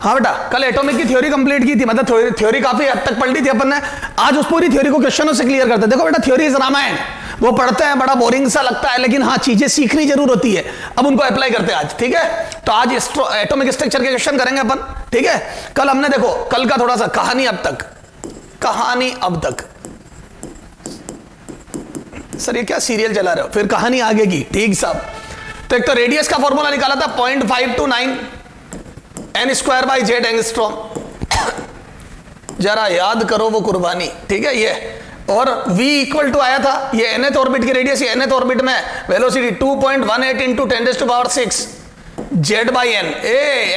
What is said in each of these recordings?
हाँ बेटा, कल एटॉमिक की थ्योरी कंप्लीट की थी, मतलब थ्योरी काफी हद तक पढ़ ली थी अपन ने। आज उस पूरी थ्योरी को क्वेश्चनों से क्लियर करते हैं। देखो बेटा, थ्योरी इज रामायण, वो पढ़ते हैं, बड़ा बोरिंग सा लगता है, लेकिन हाँ चीजें सीखनी जरूर होती है। अब उनको अप्लाई करते हैं आज, ठीक है। तो आज एटॉमिक स्ट्रक्चर के क्वेश्चन करेंगे अपन, ठीक है। कल हमने देखो, कल का थोड़ा सा कहानी अब तक, सर ये क्या सीरियल चला रहे हो, फिर कहानी आगे की, ठीक साहब। तो एक तो रेडियस का फॉर्मूला निकाला था 0.529 n square by Z angstrom, जरा याद करो वो कुर्बानी, ठीक है ये। और v इक्वल टू आया था, ये nth ऑर्बिट की रेडियस, ये nth ऑर्बिट में velocity 2.18 into 10⁻⁶ Z by N,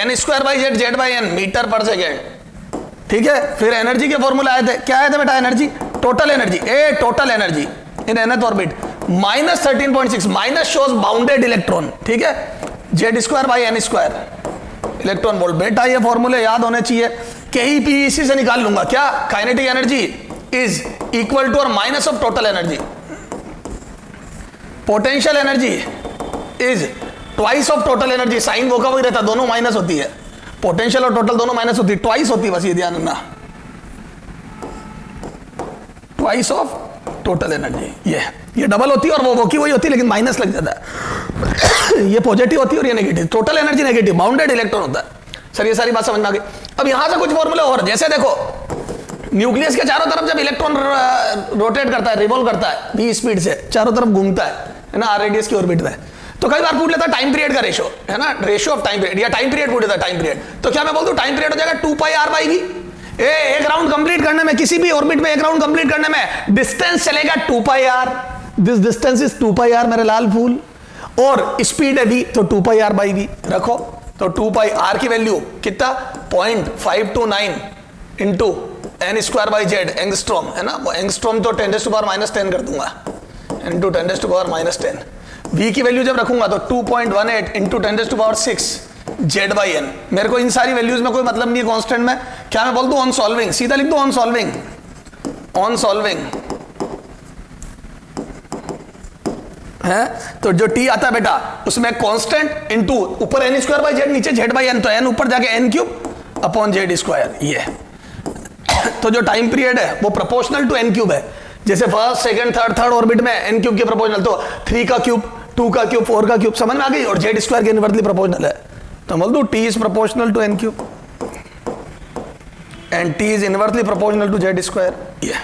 n square by Z, Z by N metre पर सेकेंड, ठीक है। फिर एनर्जी के फॉर्मूला आए थे, क्या आए थे बेटा, energy, total energy, total energy in nth orbit -13.6, minus shows bounded electron, ठीक है, Z square by N square electron volt. बेटा ये फॉर्मूले याद होने चाहिए, कहीं भी इसी से निकाल लूंगा क्या, kinetic energy is equal to और minus of total energy, potential energy is twice of total energy, sign वो का वही रहता, दोनों माइनस होती है, पोटेंशियल और टोटल दोनों माइनस होती है, ट्वाइस होती है, बस ये ध्यान रखना, ट्वाइस ऑफ टोटल एनर्जी। ये डबल होती है और वो की वही होती है, लेकिन माइनस लग जाता है। ये पॉजिटिव होती है और ये negative, total energy negative, bounded electron होता है। सर ये सारी बात समझ में आ गई। अब यहां से कुछ फॉर्मूले और, जैसे देखो न्यूक्लियस के चारों तरफ जब इलेक्ट्रॉन रोटेट करता है, रिवॉल्व करता है v स्पीड से, चारों तरफ घूमता है ना, r रेडियस की ऑर्बिट में, तो कई बार पूछ लेता है टाइम पीरियड का रेशो, है ना, रेशो ऑफ टाइम पीरियड, या टाइम पीरियड पूछ लेता है, टाइम पीरियड। तो क्या मैं बोल दूं टाइम पीरियड हो जाएगा 2πr/v। एक राउंड कंप्लीट करने में, किसी भी ऑर्बिट में एक राउंड कंप्लीट करने में डिस्टेंस चलेगा 2πr, this distance is 2πr मेरे लाल फूल, और स्पीड है v, तो 2πr/v रखो। तो 2πr की वैल्यू कितना, 0.529 into n square by Z angstrom, है ना, वो एंगस्ट्रॉम तो 10⁻⁻10 कर दूंगा, इंटू 10⁻⁻10। v की वैल्यू जब रखूंगा तो 2.18 इंटू 10⁻⁶ जेड बाई एन। मेरे को इन सारी वैल्यूज में कोई मतलब नहीं है कांस्टेंट में, क्या मैं बोल दूं ऑन सॉल्विंग, सीधा लिख दूं ऑन सॉल्विंग, ऑन सॉल्विंग है। तो जो t आता है बेटा उसमें कांस्टेंट इंटू ऊपर n स्क्वायर बाई जेड, नीचे जेड बाई एन, तो n ऊपर जाके n³ अपॉन जेड स्क्वायर, ये। तो जो टाइम पीरियड है वो प्रोपोर्शनल टू n³ है, जैसे फर्स्ट सेकंड थर्ड ऑर्बिट में n³ के प्रोपोर्शनल, तो 3 का क्यूब, 2 का क्यूब, 4 का क्यूब, समझ में आ गई। और जेड स्क्वायर के इनवर्सली प्रोपोर्शनल है, तो बोल दो t is proportional to n³ and t is inversely proportional to Z square, ये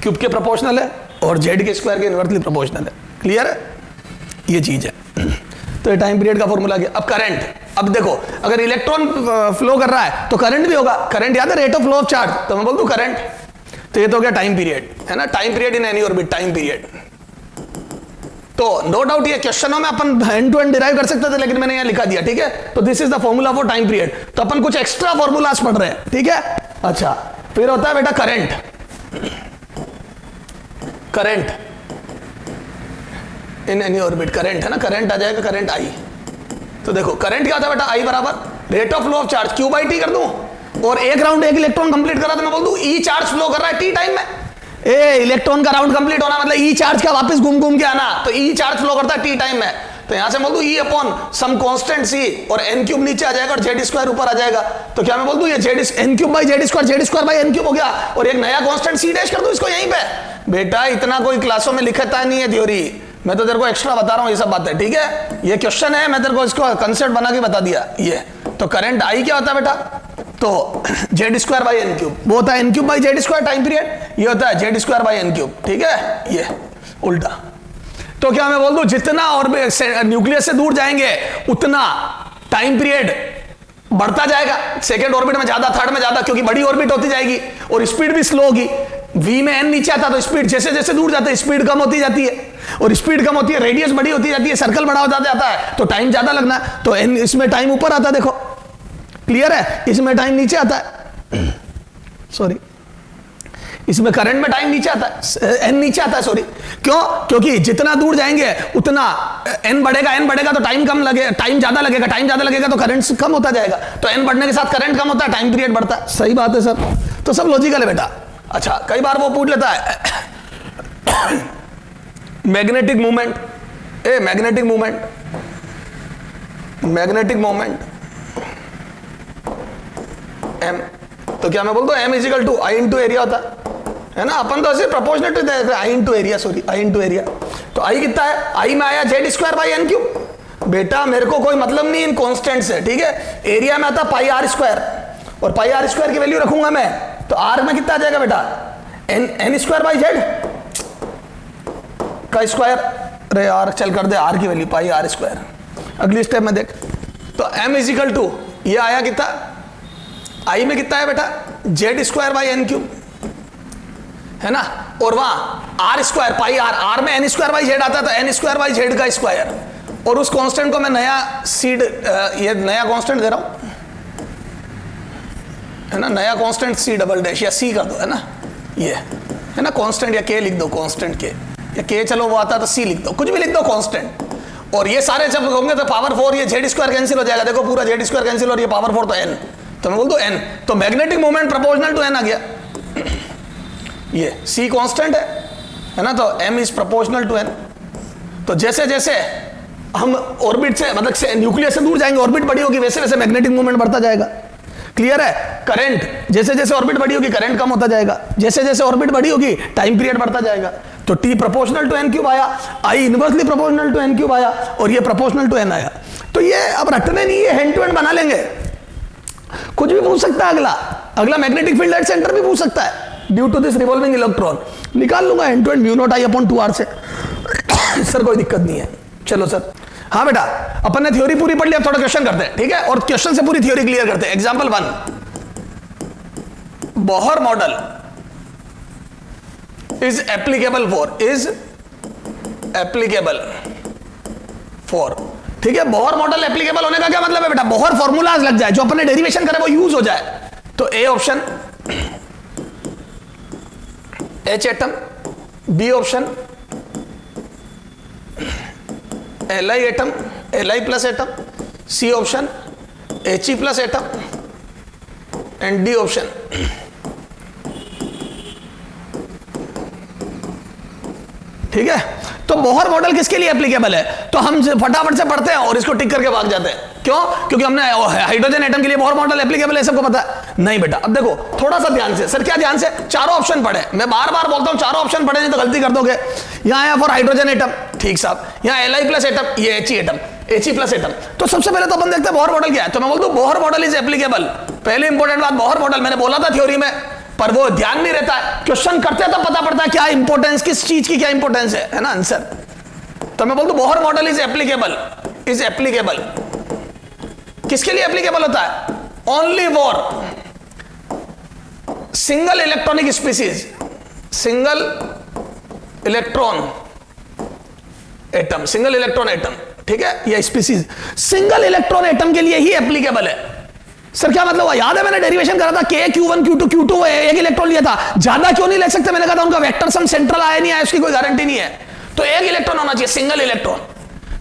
क्यूब के प्रोपोर्शनल है और जेड के स्क्वायर के इनवर्सली प्रोपोर्शनल है। क्लियर है, ये चीज है। तो ये टाइम पीरियड का फॉर्मूला गया। अब करंट, अब देखो अगर इलेक्ट्रॉन फ्लो कर रहा है तो करंट भी होगा, करंट याद है, rate of flow of charge, तो मैं बोल दूं करंट। तो ये तो हो गया टाइम पीरियड, है ना, time period in any orbit, time period. तो नो डाउट ये क्वेश्चनों में अपन एंड टू एंड डिराइव कर सकते थे, लेकिन मैंने यहां लिखा दिया, ठीक है। तो this is the formula for time period. तो अपन कुछ एक्स्ट्रा फॉर्मूलाज पढ़ रहे हैं, ठीक है। अच्छा, फिर होता है बेटा current, current in any orbit, current है ना, करंट आ जाएगा, करंट आई। तो देखो करंट क्या होता है बेटा, आई बराबर rate of flow of charge q by T कर दूं, और एक राउंड एक इलेक्ट्रॉन कंप्लीट करा तो मैं बोल दूं ई चार्ज फ्लो कर रहा है टी टाइम में। इलेक्ट्रॉन का राउंड कंप्लीट होना मतलब ई चार्ज का वापस घूम घूम के आना, तो ई चार्ज फ्लो करता है टी टाइम में। तो यहां से बोल दूं ई अपॉन सम कांस्टेंट सी, और n³ नीचे आ जाएगा और जेड स्क्वायर ऊपर आ जाएगा। तो क्या मैं बोल दूं ये n³ by Z square by n³ हो गया, और एक नया कांस्टेंट सी डैश कर दूं इसको यहीं पे। बेटा इतना कोई क्लासों में लिखता नहीं है थ्योरी, मैं तो तेरे को एक्स्ट्रा बता रहा हूं ये सब बातें, ठीक है। ये क्वेश्चन है, मैं तेरे को इसको कंसेप्ट बना के बता दिया। ये तो करंट आई क्या होता है बेटा, तो जेड स्क्वायर बाई n³, वो होता है n³ by Z square time period, ये होता है जेड स्क्वायर बाई n³, ठीक है, ये उल्टा। तो क्या मैं बोल दूं जितना और न्यूक्लियस से दूर जाएंगे उतना टाइम पीरियड बढ़ता जाएगा, सेकेंड ऑर्बिट में ज्यादा, थर्ड में ज्यादा, क्योंकि बड़ी ऑर्बिट होती जाएगी और स्पीड भी स्लो होगी। v में n नीचे आता तो स्पीड जैसे जैसे दूर जाता है स्पीड कम होती जाती है, और स्पीड कम होती है रेडियस बड़ी होती जाती है, सर्कल बड़ा होता जाता है, तो टाइम ज्यादा लगना। तो n इसमें टाइम ऊपर आता है, देखो क्लियर है, इसमें टाइम नीचे आता है, सॉरी इसमें करंट में टाइम नीचे आता है, n नीचे आता है, सॉरी। क्यों, क्योंकि जितना दूर जाएंगे उतना n बढ़ेगा तो टाइम कम लगेगा, टाइम ज्यादा लगेगा, टाइम ज्यादा लगेगा तो करंट कम होता जाएगा, तो n बढ़ने के साथ करंट कम होता है, टाइम पीरियड बढ़ता है। सही बात है सर, तो सब लॉजिकल है बेटा। अच्छा, कई बार वो पूछ लेता है magnetic movement, magnetic movement magnetic moment m, तो क्या मैं बोलता हूं m equal to I into area होता है ना, अपन तो ऐसे प्रोपोर्शनल देख रहे हैं, I into area, sorry I into area. तो आई कितना है, आई में आया Z square by N cube. बेटा मेरे को कोई मतलब नहीं इन कॉन्स्टेंट से, ठीक है। एरिया में आता पाई आर स्क्वायर, और पाई आर स्क्वायर की वैल्यू रखूंगा मैं, तो आर में कितना आ जाएगा बेटा, एन स्क्वायर बाई जेड का स्क्वायर। अरे यार चल कर दे आर की वैल्यू पाई आर स्क्वायर। अगली स्टेप में देख, तो एम इजिकल टू ये आया कितना, आई में कितना है बेटा, Z square by N cube, है ना। और वहां R square pi R, R में एन स्क्वायर बाई जेड आता था, एन स्क्वायर बाई जेड का स्क्वायर। और उस कांस्टेंट को मैं नया सीड, ये नया कांस्टेंट दे रहा हूं, है ना, नया कांस्टेंट सी डबल डैश या सी कर दो, है ना, ये है ना कांस्टेंट, या के लिख दो कांस्टेंट के, या के चलो वो आता तो सी लिख दो, कुछ भी लिख दो कांस्टेंट। और ये सारे जब होंगे तो पावर 4, ये जेड स्क्वायर कैंसिल हो जाएगा, देखो पूरा जेड स्क्वायर कैंसिल, और ये पावर 4 तो एन, तो मैं बोल दो एन। तो magnetic moment proportional to N आ गया, ये सी कांस्टेंट है ना, तो m is proportional to n। तो जैसे जैसे हम ऑर्बिट से, मतलब से न्यूक्लियस से दूर जाएंगे, ऑर्बिट बड़ी होगी, वैसे वैसे मैग्नेटिक मोमेंट बढ़ता जाएगा। क्लियर है। करंट जैसे जैसे ऑर्बिट बड़ी होगी करंट कम होता जाएगा, जैसे जैसे ऑर्बिट बड़ी होगी टाइम पीरियड बढ़ता जाएगा। तो t proportional to n cube आया, i inversely proportional to n cube आया, और ये प्रोपोर्शनल टू n आया। तो ये अब रटने नहीं, ये हैंड टू हैंड बना लेंगे, कुछ भी पूछ सकता है। अगला मैग्नेटिक फील्ड एट सेंटर भी पूछ सकता है, due to this revolving electron, निकाल लूंगा hand to hand, mu nought I upon 2r से। सर कोई दिक्कत नहीं है, चलो सर। हाँ बेटा, अपन ने थ्योरी पूरी पढ़ ली, अब थोड़ा क्वेश्चन करते हैं, ठीक है, और क्वेश्चन से पूरी थ्योरी क्लियर करते हैं। Example 1, Bohr model is applicable for, ठीक है। बोहर मॉडल एप्लीकेबल होने का क्या मतलब है बेटा, बोहर फॉर्मूलाज लग जाए, जो अपन ने डेरिवेशन करे वो यूज हो जाए। तो A option H atom, B option Li atom, Li plus atom, C option He plus atom, and D option ठीक है। तो बोहर मॉडल किसके लिए एप्लीकेबल है, तो हम फटाफट से पढ़ते हैं और इसको टिक करके भाग जाते हैं। क्यों? क्योंकि हमने हाइड्रोजन एटम के लिए बोहर मॉडल एप्लीकेबल है, सबको पता है। नहीं बेटा, अब देखो थोड़ा सा ध्यान से। सर क्या ध्यान से? चारों ऑप्शन पढ़े, मैं बार बार बोलता हूं चारों ऑप्शन पढ़े नहीं तो गलती कर दोगे। यहां आया फॉर हाइड्रोजन एटम, ठीक साहब, यहां Li प्लस एटम, ये He atom, He plus atom. तो सबसे पहले तो अपन देखते हैं बोहर मॉडल क्या है। तो मैं बोलता हूं बोहर मॉडल इज एप्लीकेबल। पहले इंपॉर्टेंट बात, बोहर मॉडल मैंने बोला था थ्योरी में, पर वो ध्यान नहीं रहता है, क्वेश्चन करते तो पता पड़ता है क्या इंपॉर्टेंस, किस चीज की क्या इंपॉर्टेंस है ना आंसर। तो मैं बोलता हूं बोहर मॉडल इज एप्लीकेबल, किसके लिए एप्लीकेबल होता है? Only for single electronic species, single electron atom, ठीक है, ये स्पीसीज सिंगल इलेक्ट्रॉन एटम के लिए ही एप्लीकेबल है। सर क्या मतलब हुआ? याद है मैंने डेरिवेशन करा था, K Q1 Q2 Q2 एक इलेक्ट्रॉन लिया था, ज्यादा क्यों नहीं ले सकते? मैंने कहा था उनका वेक्टर सम सेंट्रल आया नहीं आया उसकी कोई गारंटी नहीं है, तो एक इलेक्ट्रॉन होना चाहिए, सिंगल इलेक्ट्रॉन।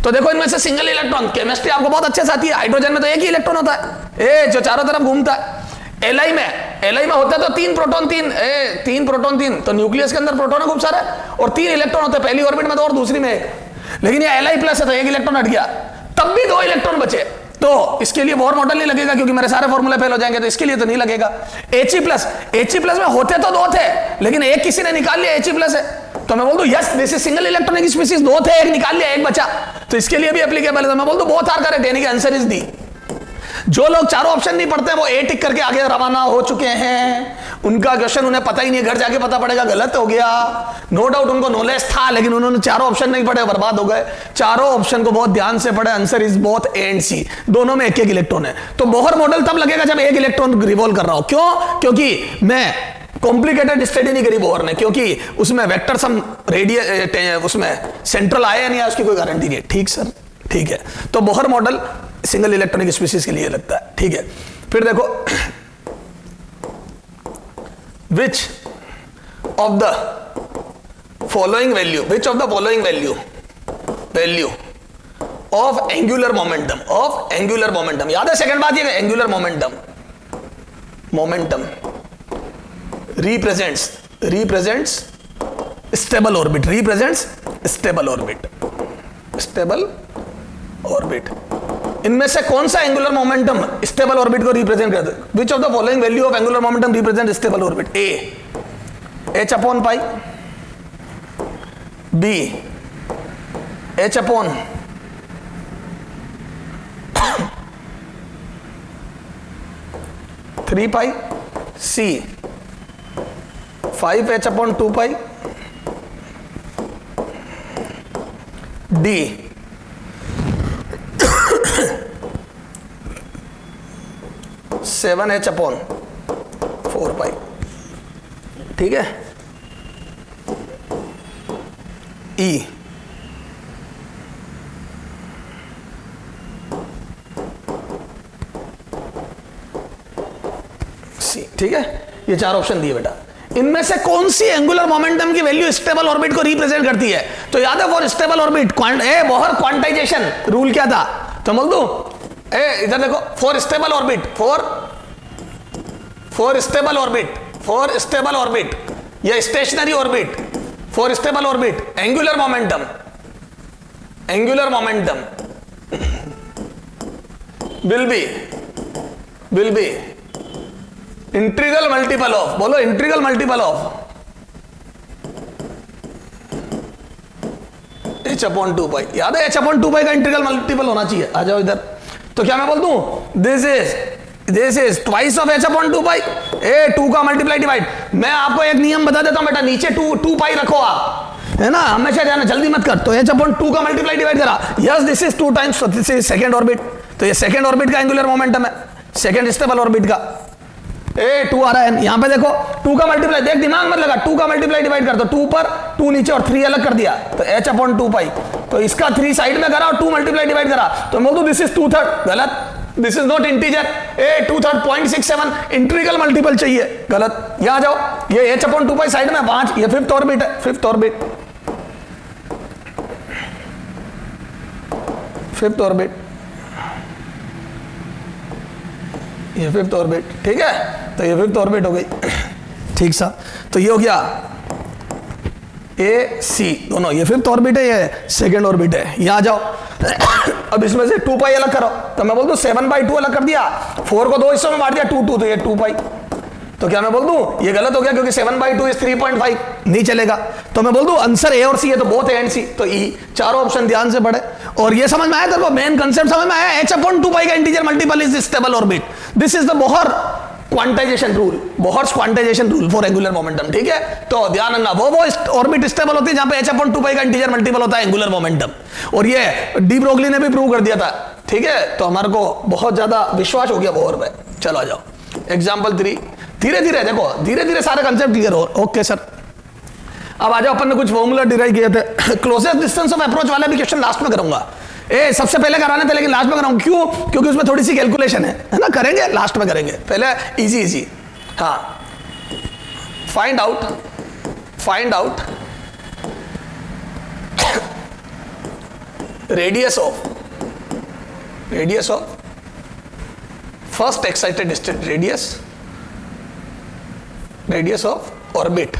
तो देखो इनमें से सिंगल इलेक्ट्रॉन, केमिस्ट्री आपको बहुत अच्छे से आती है, हाइड्रोजन में तो एक ही इलेक्ट्रॉन होता है, ए जो चारों तरफ घूमता है। Li में होता है तो 3 प्रोटॉन 3 प्रोटॉन 3, तो न्यूक्लियस के अंदर प्रोटॉन है खूब सारे, और 3 इलेक्ट्रॉन होते हैं, पहली ऑर्बिट में 2 और दूसरी में 1। लेकिन ये Li प्लस है तो एक इलेक्ट्रॉन हट गया, तब भी 2 इलेक्ट्रॉन बचे, तो इसके लिए बोहर मॉडल नहीं लगेगा क्योंकि मेरे सारे फॉर्मूले फेल हो जाएंगे, तो इसके लिए तो नहीं लगेगा। He प्लस में होते तो 2 थे, लेकिन एक किसी ने निकाल लिया, He प्लस है, तो मैं बोल दूं yes this is single electronic species, 2 थे एक निकाल लिया, एक बचा, तो इसके लिए भी एप्लीकेबल है। तो मैं बोल दूं बोथ आर करेक्ट, यानी कि आंसर इज डी। जो लोग चारों ऑप्शन नहीं पढ़ते वो ए टिक करके आगे रवाना हो चुके हैं, उनका क्वेश्चन उन्हें पता ही नहीं, घर जाके पता पड़ेगा गलत हो गया। नो डाउट उनको नॉलेज था, लेकिन उन्होंने चारों ऑप्शन नहीं पढ़े, बर्बाद हो गए। चारों ऑप्शन को बहुत ध्यान से पढ़े, answer is both A and C, दोनों में एक एक इलेक्ट्रॉन है। तो बोहर मॉडल तब लगेगा जब एक इलेक्ट्रॉन रिवॉल्व कर रहा हो। क्यों? क्योंकि मैं कॉम्प्लिकेटेड स्टडी नहीं करी बोहर ने, क्योंकि उसमें वेक्टर सम उसमें सेंट्रल आया नहीं आया उसकी कोई गारंटी नहीं है। ठीक सर, ठीक है। तो Bohr model single electronic species के लिए लगता है, ठीक है। फिर देखो, which of the following value of angular momentum, याद है सेकंड बात ये, angular momentum represents stable orbit, इनमें से कौन सा एंगुलर मोमेंटम स्टेबल ऑर्बिट को रिप्रेजेंट करता है? Which of the following value of angular momentum represent stable orbit? A H upon pi, B H upon 3 pi, C 5h upon 2 pi, D 7h upon 4 पाई। ठीक है, ई सी। ठीक है, ये चार option दिए बेटा। इनमें से कौन सी एंगुलर मोमेंटम की वैल्यू स्टेबल ऑर्बिट को रिप्रेजेंट करती है? तो याद है for stable orbit Bohr quantization rule क्या था? तो बोल दू इधर देखो, for stable orbit, for stable orbit या stationary orbit, for stable orbit angular momentum will be integral multiple of, बोलो integral multiple of h upon 2 pi. याद है h अपॉन 2 पाई का इंटीग्रल मल्टीपल होना चाहिए। आ जाओ इधर। तो क्या मैं बोल दूं, this is twice of h upon 2 पाई। 2 का मल्टीप्लाई डिवाइड। मैं आपको एक नियम बता देता हूं बेटा, नीचे 2 पाई रखो आप, है ना, हमेशा जाना, जल्दी मत कर। तो h अपॉन 2 का मल्टीप्लाई डिवाइड करा, yes this is 2 times, so this is second orbit. तो ये सेकंड ऑर्बिट का एंगुलर मोमेंटम है, सेकंड स्टेबल ऑर्बिट का। 2 आ रहा है यहां पे, देखो 2 का मल्टीप्लाई, देख दिमाग मत लगा, 2 का मल्टीप्लाई डिवाइड कर दो, 2 पर 2 नीचे और 3 अलग कर दिया, तो h अपॉन 2 पाई। तो इसका 3 साइड में करा और 2 मल्टीप्लाई डिवाइड करा, तो बोल दो दिस इज 2/3, गलत, this is not integer. 2/3 0.67 integral multiple चाहिए, गलत। यहां जाओ, ये h अपॉन 2 पाई साइड में 5, ये फिफ्थ ऑर्बिट है, फिफ्थ ऑर्बिट, ये फिफ्थ ऑर्बिट। ठीक है, तो ये फिफ्थ ऑर्बिट हो गई। ठीक सा, तो ये हो गया ए सी दोनों, ये फिफ्थ ऑर्बिट है, ये सेकंड ऑर्बिट है। यहां जाओ, अब इसमें से 2 पाई अलग करो, तो मैं बोल दूं 7/2 अलग कर दिया, 4 को 2 हिस्सों में बांट दिया, 2 तो ये 2 पाई। तो क्या मैं बोल दूं ये गलत हो गया, क्योंकि 7/2 इज 3.5, नहीं चलेगा। तो मैं बोल दूं आंसर ए और सी है, तो बोथ ए एंड सी, तो ई। चारों ऑप्शन ध्यान से पढ़े। और ये समझ में आया तेरे को, मेन कंसेप्ट समझ में आया? h अपॉन 2 पाई का integer multiple is stable orbit. This is the Bohr quantization rule, Bohr's quantization rule for angular momentum. ठीक है, तो ध्यान रखना, वो ऑर्बिट स्टेबल होती है जहां पे h अपॉन 2 पाई का इंटीजर मल्टीपल होता है एंगुलर मोमेंटम। और ये डी ब्रोगली ने भी प्रूव कर दिया था। ठीक है, तो हमारे को बहुत ज्यादा विश्वास हो गया बोहर पे। चलो आ जाओ, एग्जाम्पल 3। धीरे धीरे देखो, धीरे धीरे सारे कंसेप्ट क्लियर हो। ओके सर, अब आ जाओ, अपन ने कुछ फॉर्मूला डिराइव किए थे। क्लोजेस्ट डिस्टेंस ऑफ अप्रोच वाला भी क्वेश्चन लास्ट में करूंगा। सबसे पहले कराने थे, लेकिन लास्ट में कराऊंगा। क्यों? क्योंकि उसमें थोड़ी सी कैलकुलेशन है ना, करेंगे लास्ट में करेंगे, पहले इजी। हाँ, find out radius of first excited state, radius of orbit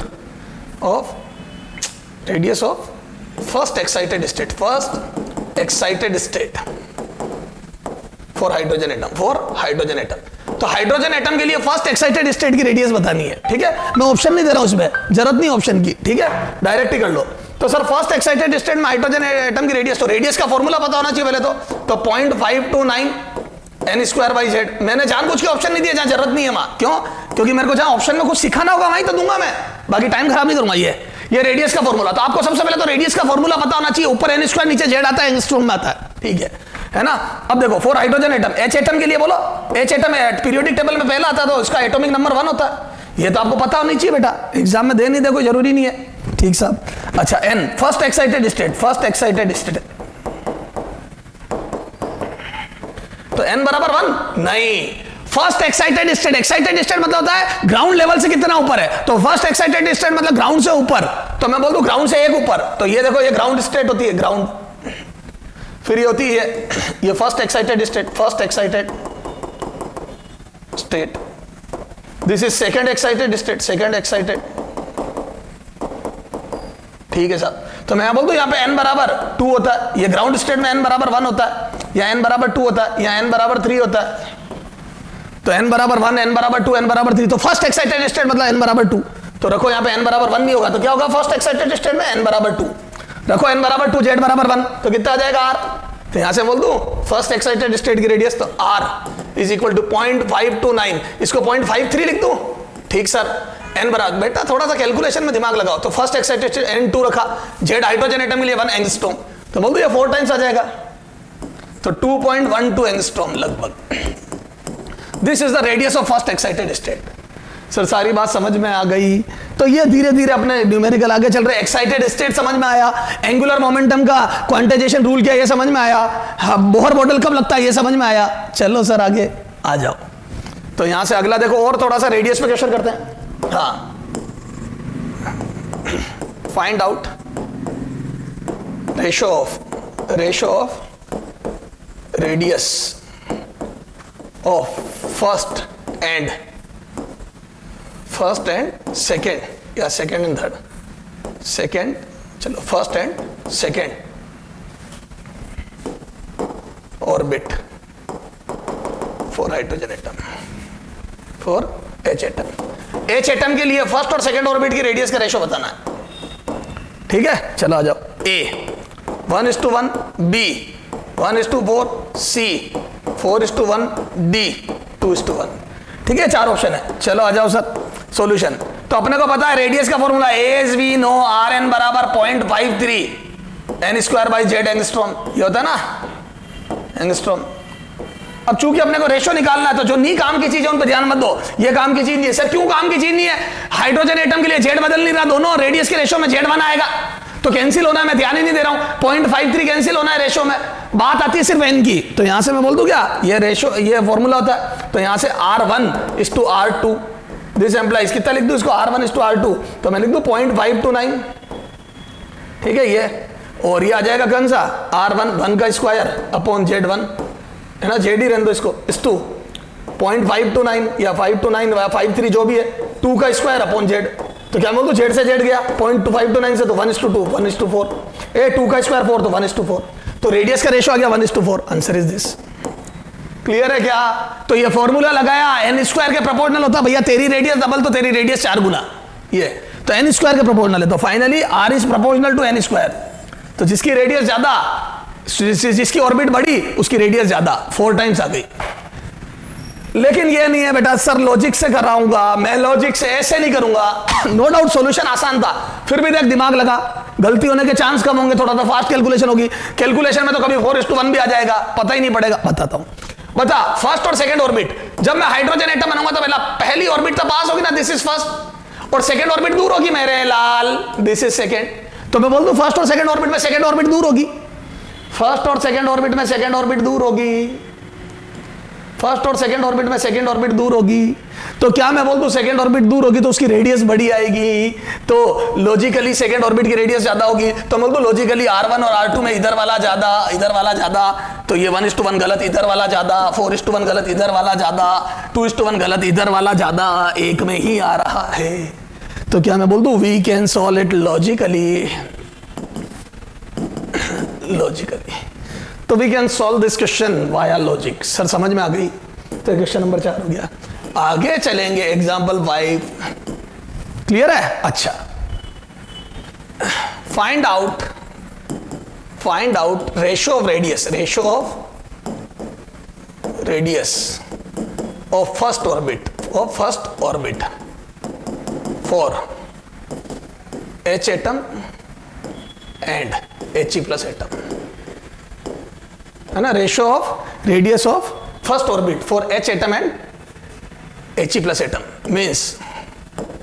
of radius of first excited state for hydrogen atom, तो हाइड्रोजन एटम के लिए फर्स्ट एक्साइटेड स्टेट की रेडियस बतानी है। ठीक है, मैं ऑप्शन नहीं दे रहा हूं इसमें, जरूरत नहीं ऑप्शन की। ठीक है, डायरेक्ट ही कर लो। तो सर फर्स्ट एक्साइटेड स्टेट में हाइड्रोजन एटम की रेडियस, तो रेडियस का फॉर्मूला पता होना चाहिए पहले तो 0.529 n²/z। मैंने जानबूझ के ऑप्शन नहीं दिया जहां जरूरत नहीं है वहां। क्यों? क्योंकि मेरे को जहां ऑप्शन में कुछ सिखाना होगा वहीं तो दूंगा मैं, बाकी टाइम खराब नहीं करूंगा। ये रेडियस का फॉर्मूला, तो आपको सबसे पहले तो रेडियस का फॉर्मूला पता होना चाहिए। ऊपर n², नीचे z आता है, एंगस्ट्रॉम में आता है। ठीक है ना। अब देखो for hydrogen atom, H atom के लिए बोलो, H एटम पीरियोडिक टेबल में पहला आता है, तो इसका एटॉमिक नंबर 1 होता है। ये तो आपको पता होनी चाहिए बेटा, एग्जाम में दे नहीं दे कोई जरूरी नहीं है। ठीक साहब। अच्छा, n फर्स्ट एक्साइटेड स्टेट, तो n बराबर 1 नहीं। फर्स्ट एक्साइटेड स्टेट मतलब होता है ग्राउंड लेवल से कितना ऊपर है, तो फर्स्ट एक्साइटेड स्टेट मतलब ग्राउंड से ऊपर, तो मैं बोल दूं ग्राउंड से एक ऊपर, तो ये देखो ये ग्राउंड स्टेट होती है, ग्राउंड। फिर ये होती है ये first excited state, this is second excited. ठीक है साहब, तो मैं बोल दूं यहां पे n बराबर 2 होता है, ये ग्राउंड स्टेट में n बराबर 1 होता है। या n बराबर 2 होता है, या n बराबर 3 होता है, तो n बराबर 1, n बराबर 2, n बराबर 3, तो फर्स्ट एक्साइटेड स्टेट मतलब n बराबर 2, तो रखो यहाँ पे n बराबर 1 भी होगा, तो क्या होगा फर्स्ट एक्साइटेड स्टेट में n बराबर 2, रखो n बराबर 2, z बराबर 1, तो कितना आ जाएगा r, तो यहां से बोल दूं फर्स्ट एक्साइटेड स्टेट की रेडियस, तो r इज इक्वल टू 0.529, इसको 0.53 लिख दूं, ठीक सर, n बराबर, बेटा थोड़ा सा कैलकुलेशन में दिमाग लगाओ, तो फर्स्ट एक्साइटेड स्टेट n2 रखा, z हाइड्रोजन एटम के लिए 1 एंगस्ट्रॉम, तो बोल दो ये 4 टाइम्स आ जाएगा, तो 2.12 एंगस्ट्रॉम लगभग, this is the radius of first excited state. Sir सारी बात समझ में आ गई, तो ये धीरे धीरे अपने न्यूमेरिकल आगे चल रहे, एक्साइटेड स्टेट समझ में आया, एंगुलर मोमेंटम का क्वांटाइजेशन रूल क्या है ये समझ में आया, बोहर मॉडल कब लगता है ये समझ में आया, चलो सर आगे आ जाओ। तो यहां से अगला देखो और थोड़ा सा रेडियस पे क्वेश्चन करते हैं। हाँ, find out ratio of radius of first and second, या सेकेंड एंड थर्ड, सेकेंड, चलो first and second orbit for hydrogen atom, for H atom, H atom के लिए फर्स्ट और सेकेंड ऑर्बिट की रेडियस का रेशियो बताना है, ठीक है, चलो आ जाओ। A 1:1, B 1:4, C 4:1, D 2:1, ठीक है, 4 ऑप्शन है, चलो आ जाओ सर सॉल्यूशन। तो अपने को पता है रेडियस का formula as we know R N बराबर 0.53 N square by Z angstrom, ये होता है ना एंगस्ट्रॉम। अब चूंकि अपने को रेशियो निकालना है, तो जो नहीं काम की चीज है उन पर ध्यान मत दो, ये काम की चीज नहीं है। सर क्यों काम की चीज नहीं है? हाइड्रोजन एटम के लिए जेड बदल नहीं रहा, दोनों रेडियस के रेशियो में जेड बना आएगा, तो कैंसिल होना है, मैं ध्यान ही नहीं दे रहा हूं, 0.53 कैंसिल होना है रेशियो में, बात आती है सिर्फ एन की। तो यहां से मैं बोल दूं क्या, ये रेशियो, ये फॉर्मूला होता है, तो यहां से R1:R2, दिस एम्प्लाइज कितना लिख दूं इसको, R1:R2, तो मैं लिख दूं 0.529, ठीक है ये, और ये आ जाएगा कौन सा R1 का स्क्वायर अपॉन Z1, है ना, जेड ही रहने दो इसको, इस 2 0.529 या 529 या 53 जो भी है, 2 का स्क्वायर अपॉन जेड, तो क्या बोल दो जेड से जेड गया 0.529 से, तो 1:2 1:4, 2 का स्क्वायर 4, तो 1:4, तो रेडियस का रेशियो आ गया 1:4, आंसर इज दिस। क्लियर है क्या? तो ये फॉर्मूला लगाया, एन स्क्वायर के प्रोपोर्शनल होता है भैया, तेरी रेडियस डबल तो तेरी रेडियस 4 गुना, ये तो एन स्क्वायर के प्रोपोर्शनल है, तो finally R is proportional to N square, तो जिसकी रेडियस ज्यादा, जिसकी ऑर्बिट बड़ी उसकी रेडियस ज्यादा, 4 टाइम्स आ गई। लेकिन ये नहीं है बेटा सर लॉजिक से कराऊंगा, मैं लॉजिक से ऐसे नहीं करूंगा, नो डाउट सॉल्यूशन आसान था, फिर भी देख दिमाग लगा, गलती होने के चांस कम होंगे, थोड़ा सा फास्ट कैलकुलेशन होगी, कैलकुलेशन में तो कभी 4:1 भी आ जाएगा, पता ही नहीं पड़ेगा। बताता हूं, बता फर्स्ट और सेकंड ऑर्बिट, जब मैं हाइड्रोजन एटम बनाऊंगा तो पहली ऑर्बिट तो पास होगी ना, दिस इज फर्स्ट, और सेकंड ऑर्बिट दूर होगी मेरे लाल, दिस इज सेकंड, तो मैं बोल दूं फर्स्ट और सेकंड ऑर्बिट में सेकंड ऑर्बिट दूर होगी, फर्स्ट और सेकंड ऑर्बिट में सेकंड ऑर्बिट दूर होगी, फर्स्ट और सेकंड ऑर्बिट में सेकंड ऑर्बिट दूर होगी, तो क्या मैं बोल दूं सेकंड ऑर्बिट दूर होगी तो उसकी रेडियस बड़ी आएगी, तो लॉजिकली सेकंड ऑर्बिट की रेडियस ज्यादा होगी, तो बोल दूं लॉजिकली R1 और R2 में इधर वाला ज्यादा, इधर वाला ज्यादा, तो ये 1:1 गलत, इधर वाला ज्यादा, 4:1 गलत, इधर वाला ज्यादा, 2:1 गलत, इधर वाला ज्यादा, एक में ही आ रहा है, तो क्या मैं बोल दूं we can solve it logically, तो we can solve this question via logic. Sir समझ में आ गई? तो क्वेश्चन नंबर 4 हो गया, आगे चलेंगे एग्जाम्पल 5, क्लियर है? अच्छा, find out ratio of radius of first orbit for H atom and He+ atom, है ना, ratio of radius of first orbit for H atom and He+ atom means,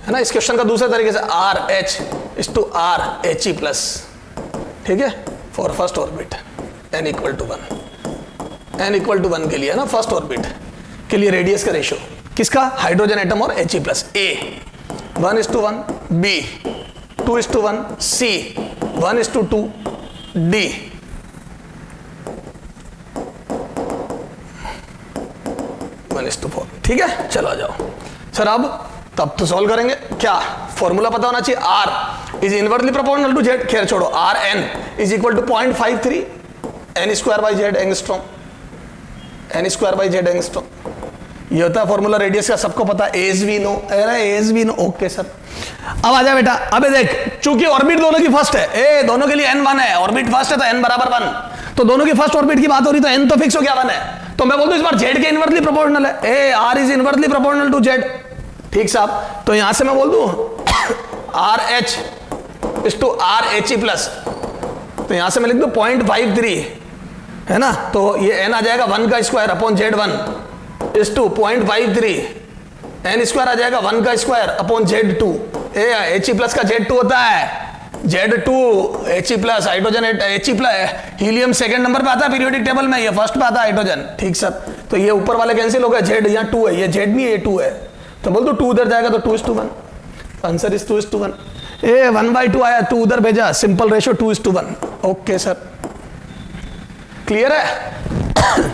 है ना, इस क्वेश्चन का दूसरे तरीके से RH/R He+, ठीक है, फॉर फर्स्ट ऑर्बिट n = 1 के लिए, है ना, फर्स्ट ऑर्बिट के लिए रेडियस का रेशियो किसका, हाइड्रोजन एटम और He+, A 1:1, B 2:1, C 1:2, D 1:4, ठीक है, चलो आ जाओ सर, अब तब तो सॉल्व करेंगे, क्या फॉर्मूला पता होना चाहिए, R is inversely proportional to Z, खैर छोड़ो, RN = 0.53 n² by Z angstrom, N square by Z angstrom. ये होता है फॉर्मूला रेडियस का, सबको पता है, एज वी नो। अरे as we know, okay sir. अब आ जा बेटा, अबे देख, चूंकि ऑर्बिट दोनों की फर्स्ट है, ए दोनों के लिए n 1 है, ऑर्बिट फर्स्ट है तो n बराबर 1, तो दोनों की फर्स्ट ऑर्बिट की बात हो रही तो n तो फिक्स हो गया 1 है, तो मैं बोल दूं इस बार z के इनवर्सली प्रोपोर्शनल है, a r is inversely proportional to z। ठीक साहब, तो यहां से मैं बोल दूं R H is to R H E plus, तो यहां से मैं लिख दूं 0.53 है ना, तो ये n आ जाएगा 1 का square upon z1 is to 0.53, n square आ जाएगा 1 का square upon z2। H E plus का z2 होता है Z2 He प्लस, hydrogen He plus, helium second number पे आता है पीरियोडिक टेबल में, ये फर्स्ट पे आता है हाइड्रोजन। ठीक सर, तो ये ऊपर वाले कैंसिल हो गए, Z यहाँ 2 है, ये Z नहीं है, ये 2 है, तो बोल दो 2 उधर जाएगा तो 2:1, आंसर इज 2:1। ए 1/2 आया, 2 उधर भेजा, simple ratio 2:1। Okay sir, clear है।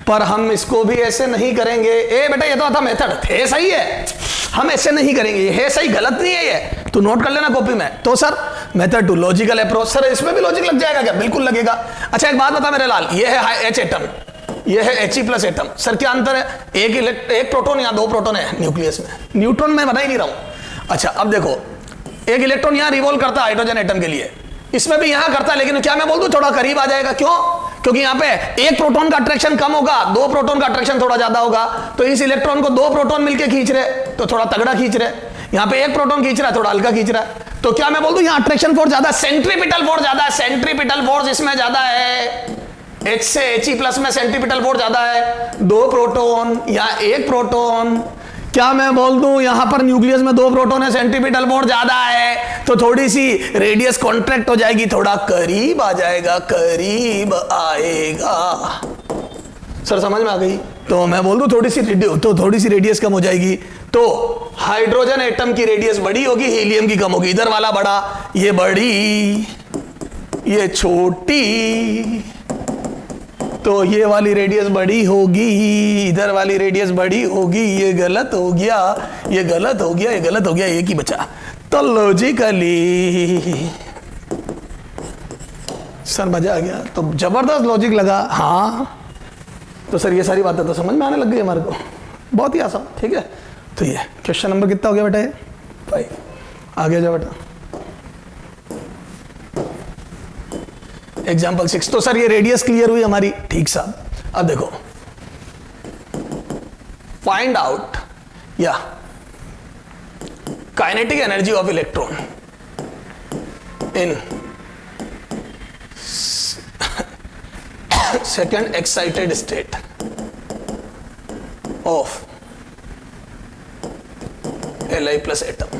पर हम इसको भी ऐसे नहीं करेंगे। ए बेटा ये तो था मेथड, थे सही है, हम ऐसे नहीं करेंगे, ये है सही, गलत नहीं है, ये तू नोट कर लेना कॉपी में। तो sir method to logical approach, sir इसमें भी लॉजिक लग जाएगा क्या? बिल्कुल लगेगा। अच्छा एक बात बता मेरे लाल, ये है H एटम, ये है He प्लस एटम, सर क्या अंतर है? एक प्रोटॉन या 2 प्रोटॉन है न्यूक्लियस में, न्यूट्रॉन में बता ही नहीं रहा हूं। अच्छा अब देखो, एक इलेक्ट्रॉन यहां रिवॉल्व करता है हाइड्रोजन एटम के लिए, इसमें भी यहां करता है, लेकिन क्या मैं बोल दूं थोड़ा करीब आ जाएगा, क्यों? क्योंकि यहां पे एक प्रोटॉन का अट्रैक्शन कम होगा, 2 प्रोटॉन का अट्रैक्शन थोड़ा ज्यादा होगा, तो इस इलेक्ट्रॉन को 2 प्रोटॉन मिलके खींच रहे तो थोड़ा तगड़ा खींच रहे, यहां पे एक प्रोटॉन खींच रहा है थोड़ा हल्का खींच रहा है, तो क्या मैं बोल दूं यहां अट्रैक्शन फोर्स ज्यादा, सेंट्रीपिटल फोर्स ज्यादा है, सेंट्रीपिटल फोर्स इसमें ज्यादा है, H से He प्लस में सेंट्रीपिटल फोर्स ज्यादा है, 2 प्रोटॉन या 1 प्रोटॉन, क्या मैं बोल दूं यहां पर न्यूक्लियस में 2 प्रोटॉन है, सेंट्रीपिटल फोर्स ज्यादा है, तो थोड़ी सी रेडियस कॉन्ट्रैक्ट हो जाएगी, थोड़ा करीब आ जाएगा, करीब आएगा। सर समझ में आ गई? तो मैं बोल दूं थोड़ी सी रेडियस कम हो जाएगी, तो हाइड्रोजन एटम की रेडियस बड़ी होगी, हीलियम की कम होगी, इधर वाला बड़ा, ये बड़ी, ये छोटी, तो ये वाली रेडियस बड़ी होगी, इधर वाली रेडियस बड़ी होगी, ये गलत हो गया, ये गलत हो गया, ये गलत हो गया, एक ही बचा। तो लॉजिकली सर मजा आ गया, तो जबरदस्त लॉजिक लगा। हाँ तो सर ये सारी बातें तो समझ में आने लग गई हमारे को, बहुत ही आसान। ठीक है, तो ये क्वेश्चन नंबर कितना हो गया बेटा? 5। आगे जाओ बेटा, एग्जाम्पल 6। तो सर ये रेडियस क्लियर हुई हमारी। ठीक साहब, अब देखो, फाइंड आउट या kinetic energy of electron in second excited state of Li plus atom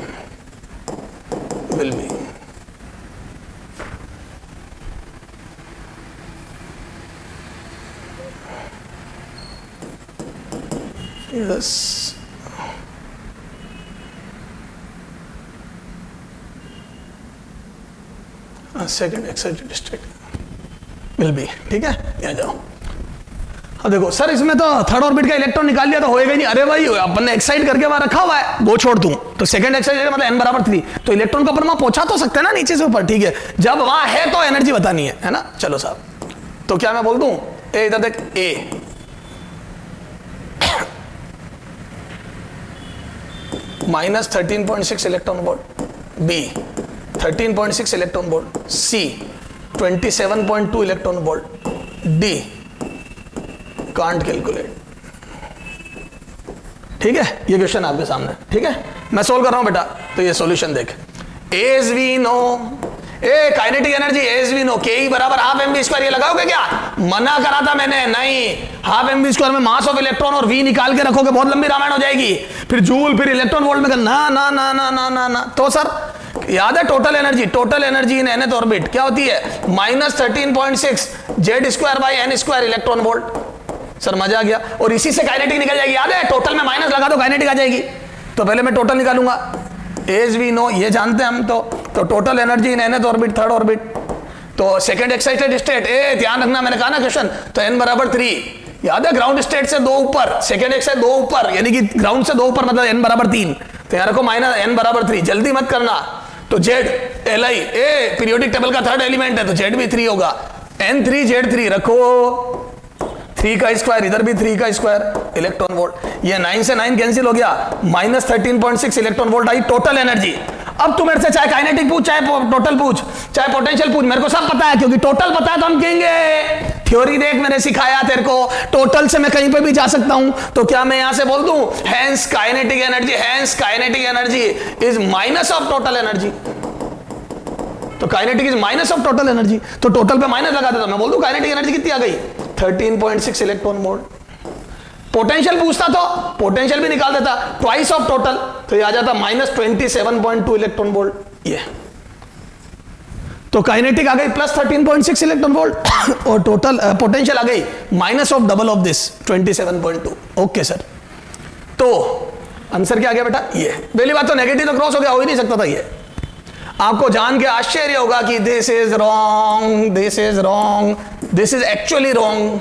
will be yes second excited state will be। ठीक है, यहाँ जाओ। अब देखो सर इसमें तो थर्ड ऑर्बिट का इलेक्ट्रॉन निकाल लिया तो होएगा ही नहीं, अरे भाई अपन ने एक्साइट करके वहां रखा हुआ है, वो छोड़ दूं तो सेकंड एक्साइटेड मतलब n बराबर 3, तो इलेक्ट्रॉन को अपन वहां पहुंचा तो सकते हैं ना नीचे से ऊपर। ठीक है, जब वहां है तो एनर्जी बतानी है ना। चलो साहब, तो क्या मैं बोल दूं, ए इधर देख, A minus 13.6 electron volt, B 13.6 electron volt, C 27.2 electron volt, D can't calculate. ठीक है, ये क्वेश्चन आपके सामने। ठीक है, मैं सोल्व कर रहा हूं बेटा, तो ये सॉल्यूशन देख। As we know, a kinetic energy as we know, K E बराबर हाफ एम बी स्क्वायर, ये लगाओगे क्या? मना करा था मैंने, नहीं, हाफ एम बी स्क्वायर में मास ऑफ इलेक्ट्रॉन और वी निकाल के रखोगे, बहुत लंबी रामायण हो जाएगी, फिर जूल, फिर इलेक्ट्रॉन वोल्ट में ना ना ना ना ना ना ना। तो सर याद है total energy in nth orbit क्या होती है? Minus 13.6 Z square by N square electron volt. Sir मजा आ गया, और इसी से काइनेटिक निकल जाएगी, याद है टोटल में माइनस लगा दो काइनेटिक आ जाएगी। तो पहले मैं टोटल निकालूंगा, एज वी नो ये जानते हैं हम, तो total energy in nth orbit, third orbit, तो सेकंड एक्साइटेड स्टेट, ए ध्यान रखना मैंने कहा ना क्वेश्चन, तो n बराबर 3, याद है ग्राउंड स्टेट से 2 ऊपर, सेकंड एक्साइट 2 ऊपर, यानी कि ग्राउंड से 2 ऊपर मतलब n बराबर 3, तो यहाँ रखो माइनस n बराबर 3, जल्दी मत करना। तो Z L I, A periodic table का थर्ड एलिमेंट है तो जेड भी 3 होगा, n3 Z3 रखो, 3 का स्क्वायर, इधर भी 3 का स्क्वायर इलेक्ट्रॉन वोल्ट। ये 9 से 9 कैंसिल हो गया, माइनस 13.6 इलेक्ट्रॉन वोल्ट आई टोटल एनर्जी। अब तू मेरे से चाहे काइनेटिक पूछ, चाहे टोटल पूछ, चाहे पोटेंशियल पूछ, मेरे को सब पता है, क्योंकि टोटल पता है तो हम कहेंगे। थ्योरी देख, मैंने सिखाया तेरे को, टोटल से मैं कहीं पे भी जा सकता हूं। तो क्या मैं यहां से बोल दूं hence kinetic energy is minus of total energy. तो kinetic is minus of total energy, तो टोटल पे माइनस लगा देता, मैं बोल दूं काइनेटिक एनर्जी कितनी आ गई 13.6 इलेक्ट्रॉन वोल्ट। पोटेंशियल पूछता तो पोटेंशियल भी निकाल देता, ट्वाइस ऑफ टोटल, तो ये आ जाता माइनस 27.2 इलेक्ट्रॉन वोल्ट। ये तो काइनेटिक आ गई प्लस 13.6 इलेक्ट्रॉन वोल्ट और टोटल पोटेंशियल आ गई minus of double of this 27.2। Okay sir, तो आंसर क्या आ गया बेटा? ये पहली बात तो नेगेटिव तो क्रॉस हो गया, हो ही नहीं सकता था। ये आपको जान के आश्चर्य होगा कि this is wrong, this is wrong, this is actually wrong.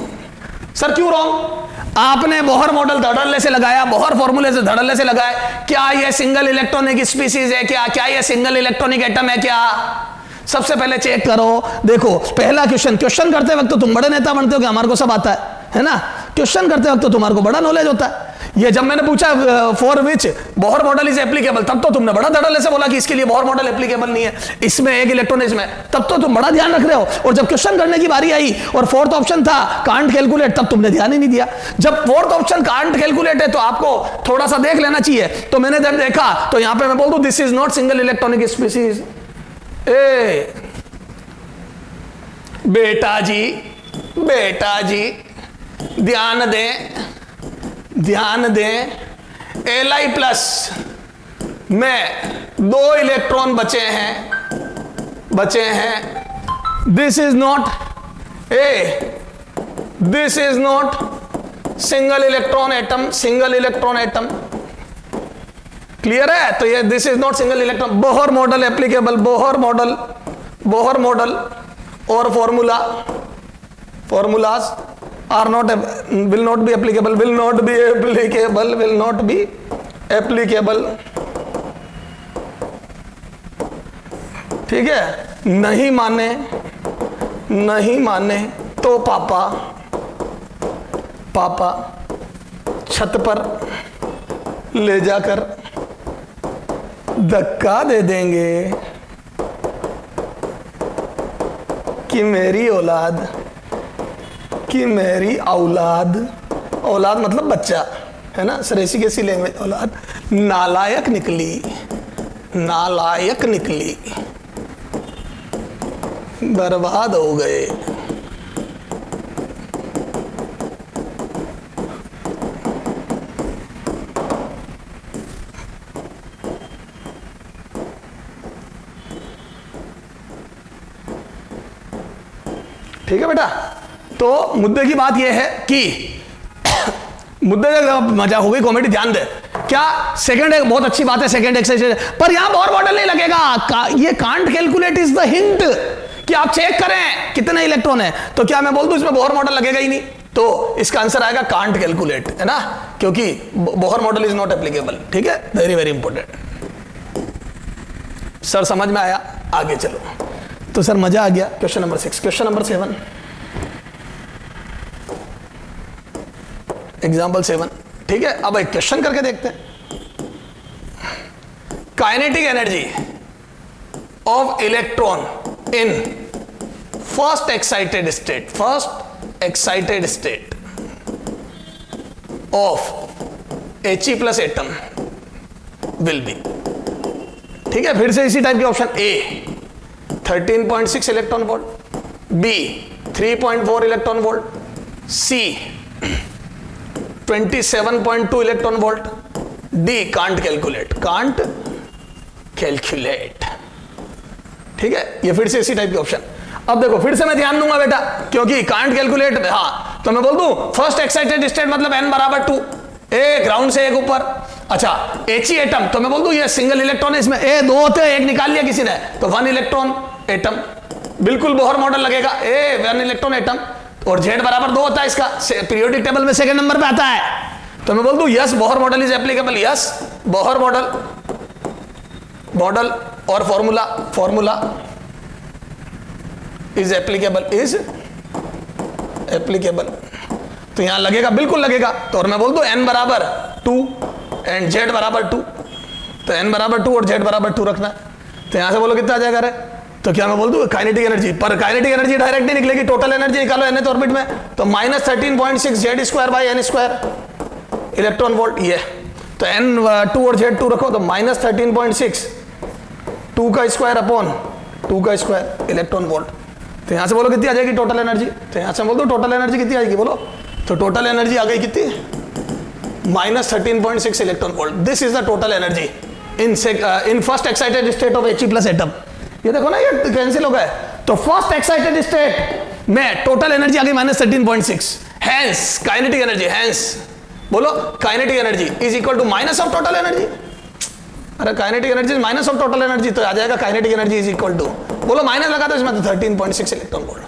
Sir क्यों रॉन्ग? आपने बोहर मॉडल धड़ल्ले से लगाया, बोहर फॉर्मूले से धड़ल्ले से लगाया। क्या ये सिंगल इलेक्ट्रॉनिक स्पीसीज है? क्या ये सिंगल इलेक्ट्रॉनिक एटम है? क्या सबसे पहले चेक करो। देखो पहला क्वेश्चन करते वक्त तो तुम बड़े नेता बनते हो कि हमारे को सब आता है ना? क्वेश्चन करते वक्त तो तुम्हारे को बड़ा नॉलेज होता है। ये जब मैंने पूछा for which Bohr model is applicable, तब तो तुमने बड़ा धड़ल्ले से बोला कि इसके लिए बोहर मॉडल एप्लीकेबल नहीं है, इसमें एक इलेक्ट्रॉन इसमें, तब तो तुम बड़ा ध्यान रख रहे हो। और जब क्वेश्चन करने की बारी आई और फोर्थ ऑप्शन था कांट कैलकुलेट, तब तुमने ध्यान ही नहीं दिया। जब फोर्थ ऑप्शन कांट कैलकुलेट है तो आपको थोड़ा सा देख लेना चाहिए। तो मैंने जब देखा तो यहां पे मैं बोल दूं this is not single electronic species. ए बेटा जी ध्यान दें, Li प्लस में 2 इलेक्ट्रॉन बचे हैं। This is not single electron atom. Clear है? तो ये this is not single electron. Bohr model applicable, Bohr model और formulas are not will not be applicable। ठीक है? नहीं माने तो पापा छत पर ले जाकर धक्का दे देंगे कि मेरी औलाद मतलब बच्चा है ना, सरेसी कैसी लैंग्वेज, औलाद नालायक निकली, बर्बाद हो गए। ठीक है बेटा? तो मुद्दे की बात यह है कि मुद्दे मजा हो गई, कॉमेडी ध्यान दे। क्या सेकंड एक बहुत अच्छी बात है, सेकंड एक्सरसाइज, पर यहां बोहर मॉडल नहीं लगेगा। ये can't calculate is the hint कि आप चेक करें कितने इलेक्ट्रॉन है। तो क्या मैं बोल दूं इसमें बोहर मॉडल लगेगा ही नहीं? तो इसका आंसर आएगा कांट कैलकुलेट, है ना, क्योंकि Bohr model is not applicable. ठीक है, वेरी वेरी इंपॉर्टेंट। सर समझ में आया? आगे चलो। तो सर मजा आ गया। Question number 6, question number 7, example 7। ठीक है, अब एक क्वेश्चन करके देखते हैं। Kinetic energy of electron in first excited state of He plus atom will be. ठीक है, फिर से इसी टाइप के option. A 13.6 electron volt, B 3.4 electron volt, C 27.2 electron volt, D can't calculate. ठीक है, ये फिर से इसी टाइप के ऑप्शन। अब देखो फिर से मैं ध्यान दूंगा बेटा, क्योंकि कांट कैलकुलेट, हाँ, तो मैं बोल दूं फर्स्ट एक्साइटेड स्टेट मतलब n बराबर 2, ए ग्राउंड से एक ऊपर। अच्छा, He एटम, तो मैं बोल दूं ये सिंगल इलेक्ट्रॉन है, इसमें ए 2 होते हैं, एक निकाल लिया किसी ने, तो 1 इलेक्ट्रॉन एटम। बिल्कुल बोहर मॉडल लगेगा, ए 1 इलेक्ट्रॉन एटम। और Z बराबर 2 होता है, इसका पीरियोडिक टेबल में सेकंड नंबर पे आता है। तो मैं बोल दूं yes Bohr model is applicable, yes Bohr model और फॉर्मूला इज एप्लीकेबल। तो तो यहां लगेगा, बिल्कुल लगेगा। तो और मैं बोल दूं n बराबर 2 एंड z बराबर 2, तो n बराबर 2 और z बराबर 2 रखना है। तो यहां से बोलो कितना आ जाएगा रे, तो क्या मैं बोल दूं काइनेटिक एनर्जी, पर काइनेटिक एनर्जी डायरेक्ट नहीं निकलेगी, टोटल एनर्जी निकालो nth ऑर्बिट में, तो -13.6 z square by n square electron volt. ये तो n2 और z2 रखो, तो -13.6 2 का स्क्वायर अपॉन 2 का स्क्वायर इलेक्ट्रॉन वोल्ट। तो यहां से बोलो कितनी आ जाएगी टोटल एनर्जी, तो यहां से बोल दो टोटल एनर्जी कितनी आएगी, बोलो। तो टोटल एनर्जी आ गई कितनी, -13.6 electron volt. This is the total energy in first excited state of He plus atom. ये देखो ना, ये कैंसिल हो गया। तो फर्स्ट एक्साइटेड स्टेट में टोटल एनर्जी आ गई -13.6, हेंस काइनेटिक एनर्जी, हेंस बोलो kinetic energy is equal to minus of total energy. अरे kinetic energy minus of total energy, तो आ जाएगा kinetic energy is equal to, बोलो माइनस लगा दो इसमें, तो 13.6 इलेक्ट्रॉन वोल्ट।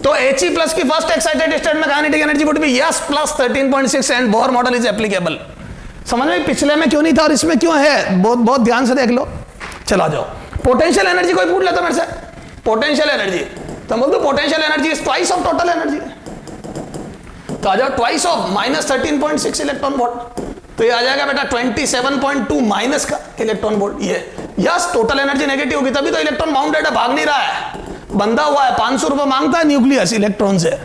तो He प्लस की फर्स्ट एक्साइटेड स्टेट में kinetic energy would be yes plus 13.6 and Bohr model is applicable. समझ में, पिछले में क्यों नहीं था और इसमें क्यों है, बहुत बहुत ध्यान से देख लो। चला जाओ, पोटेंशियल एनर्जी कोई पूछ लेता मेरे से, पोटेंशियल एनर्जी, तो बोल दो potential energy is twice of total energy. तो आ जाओ ट्वाइस ऑफ -13.6 इलेक्ट्रॉन वोल्ट, तो ये आ जाएगा बेटा 27.2 माइनस का इलेक्ट्रॉन वोल्ट। ये यस टोटल एनर्जी नेगेटिव होगी, तभी तो इलेक्ट्रॉन बाउंडेड है, भाग नहीं रहा है, बंधा हुआ है। 500 रुपए मांगता है न्यूक्लियस इलेक्ट्रॉन से,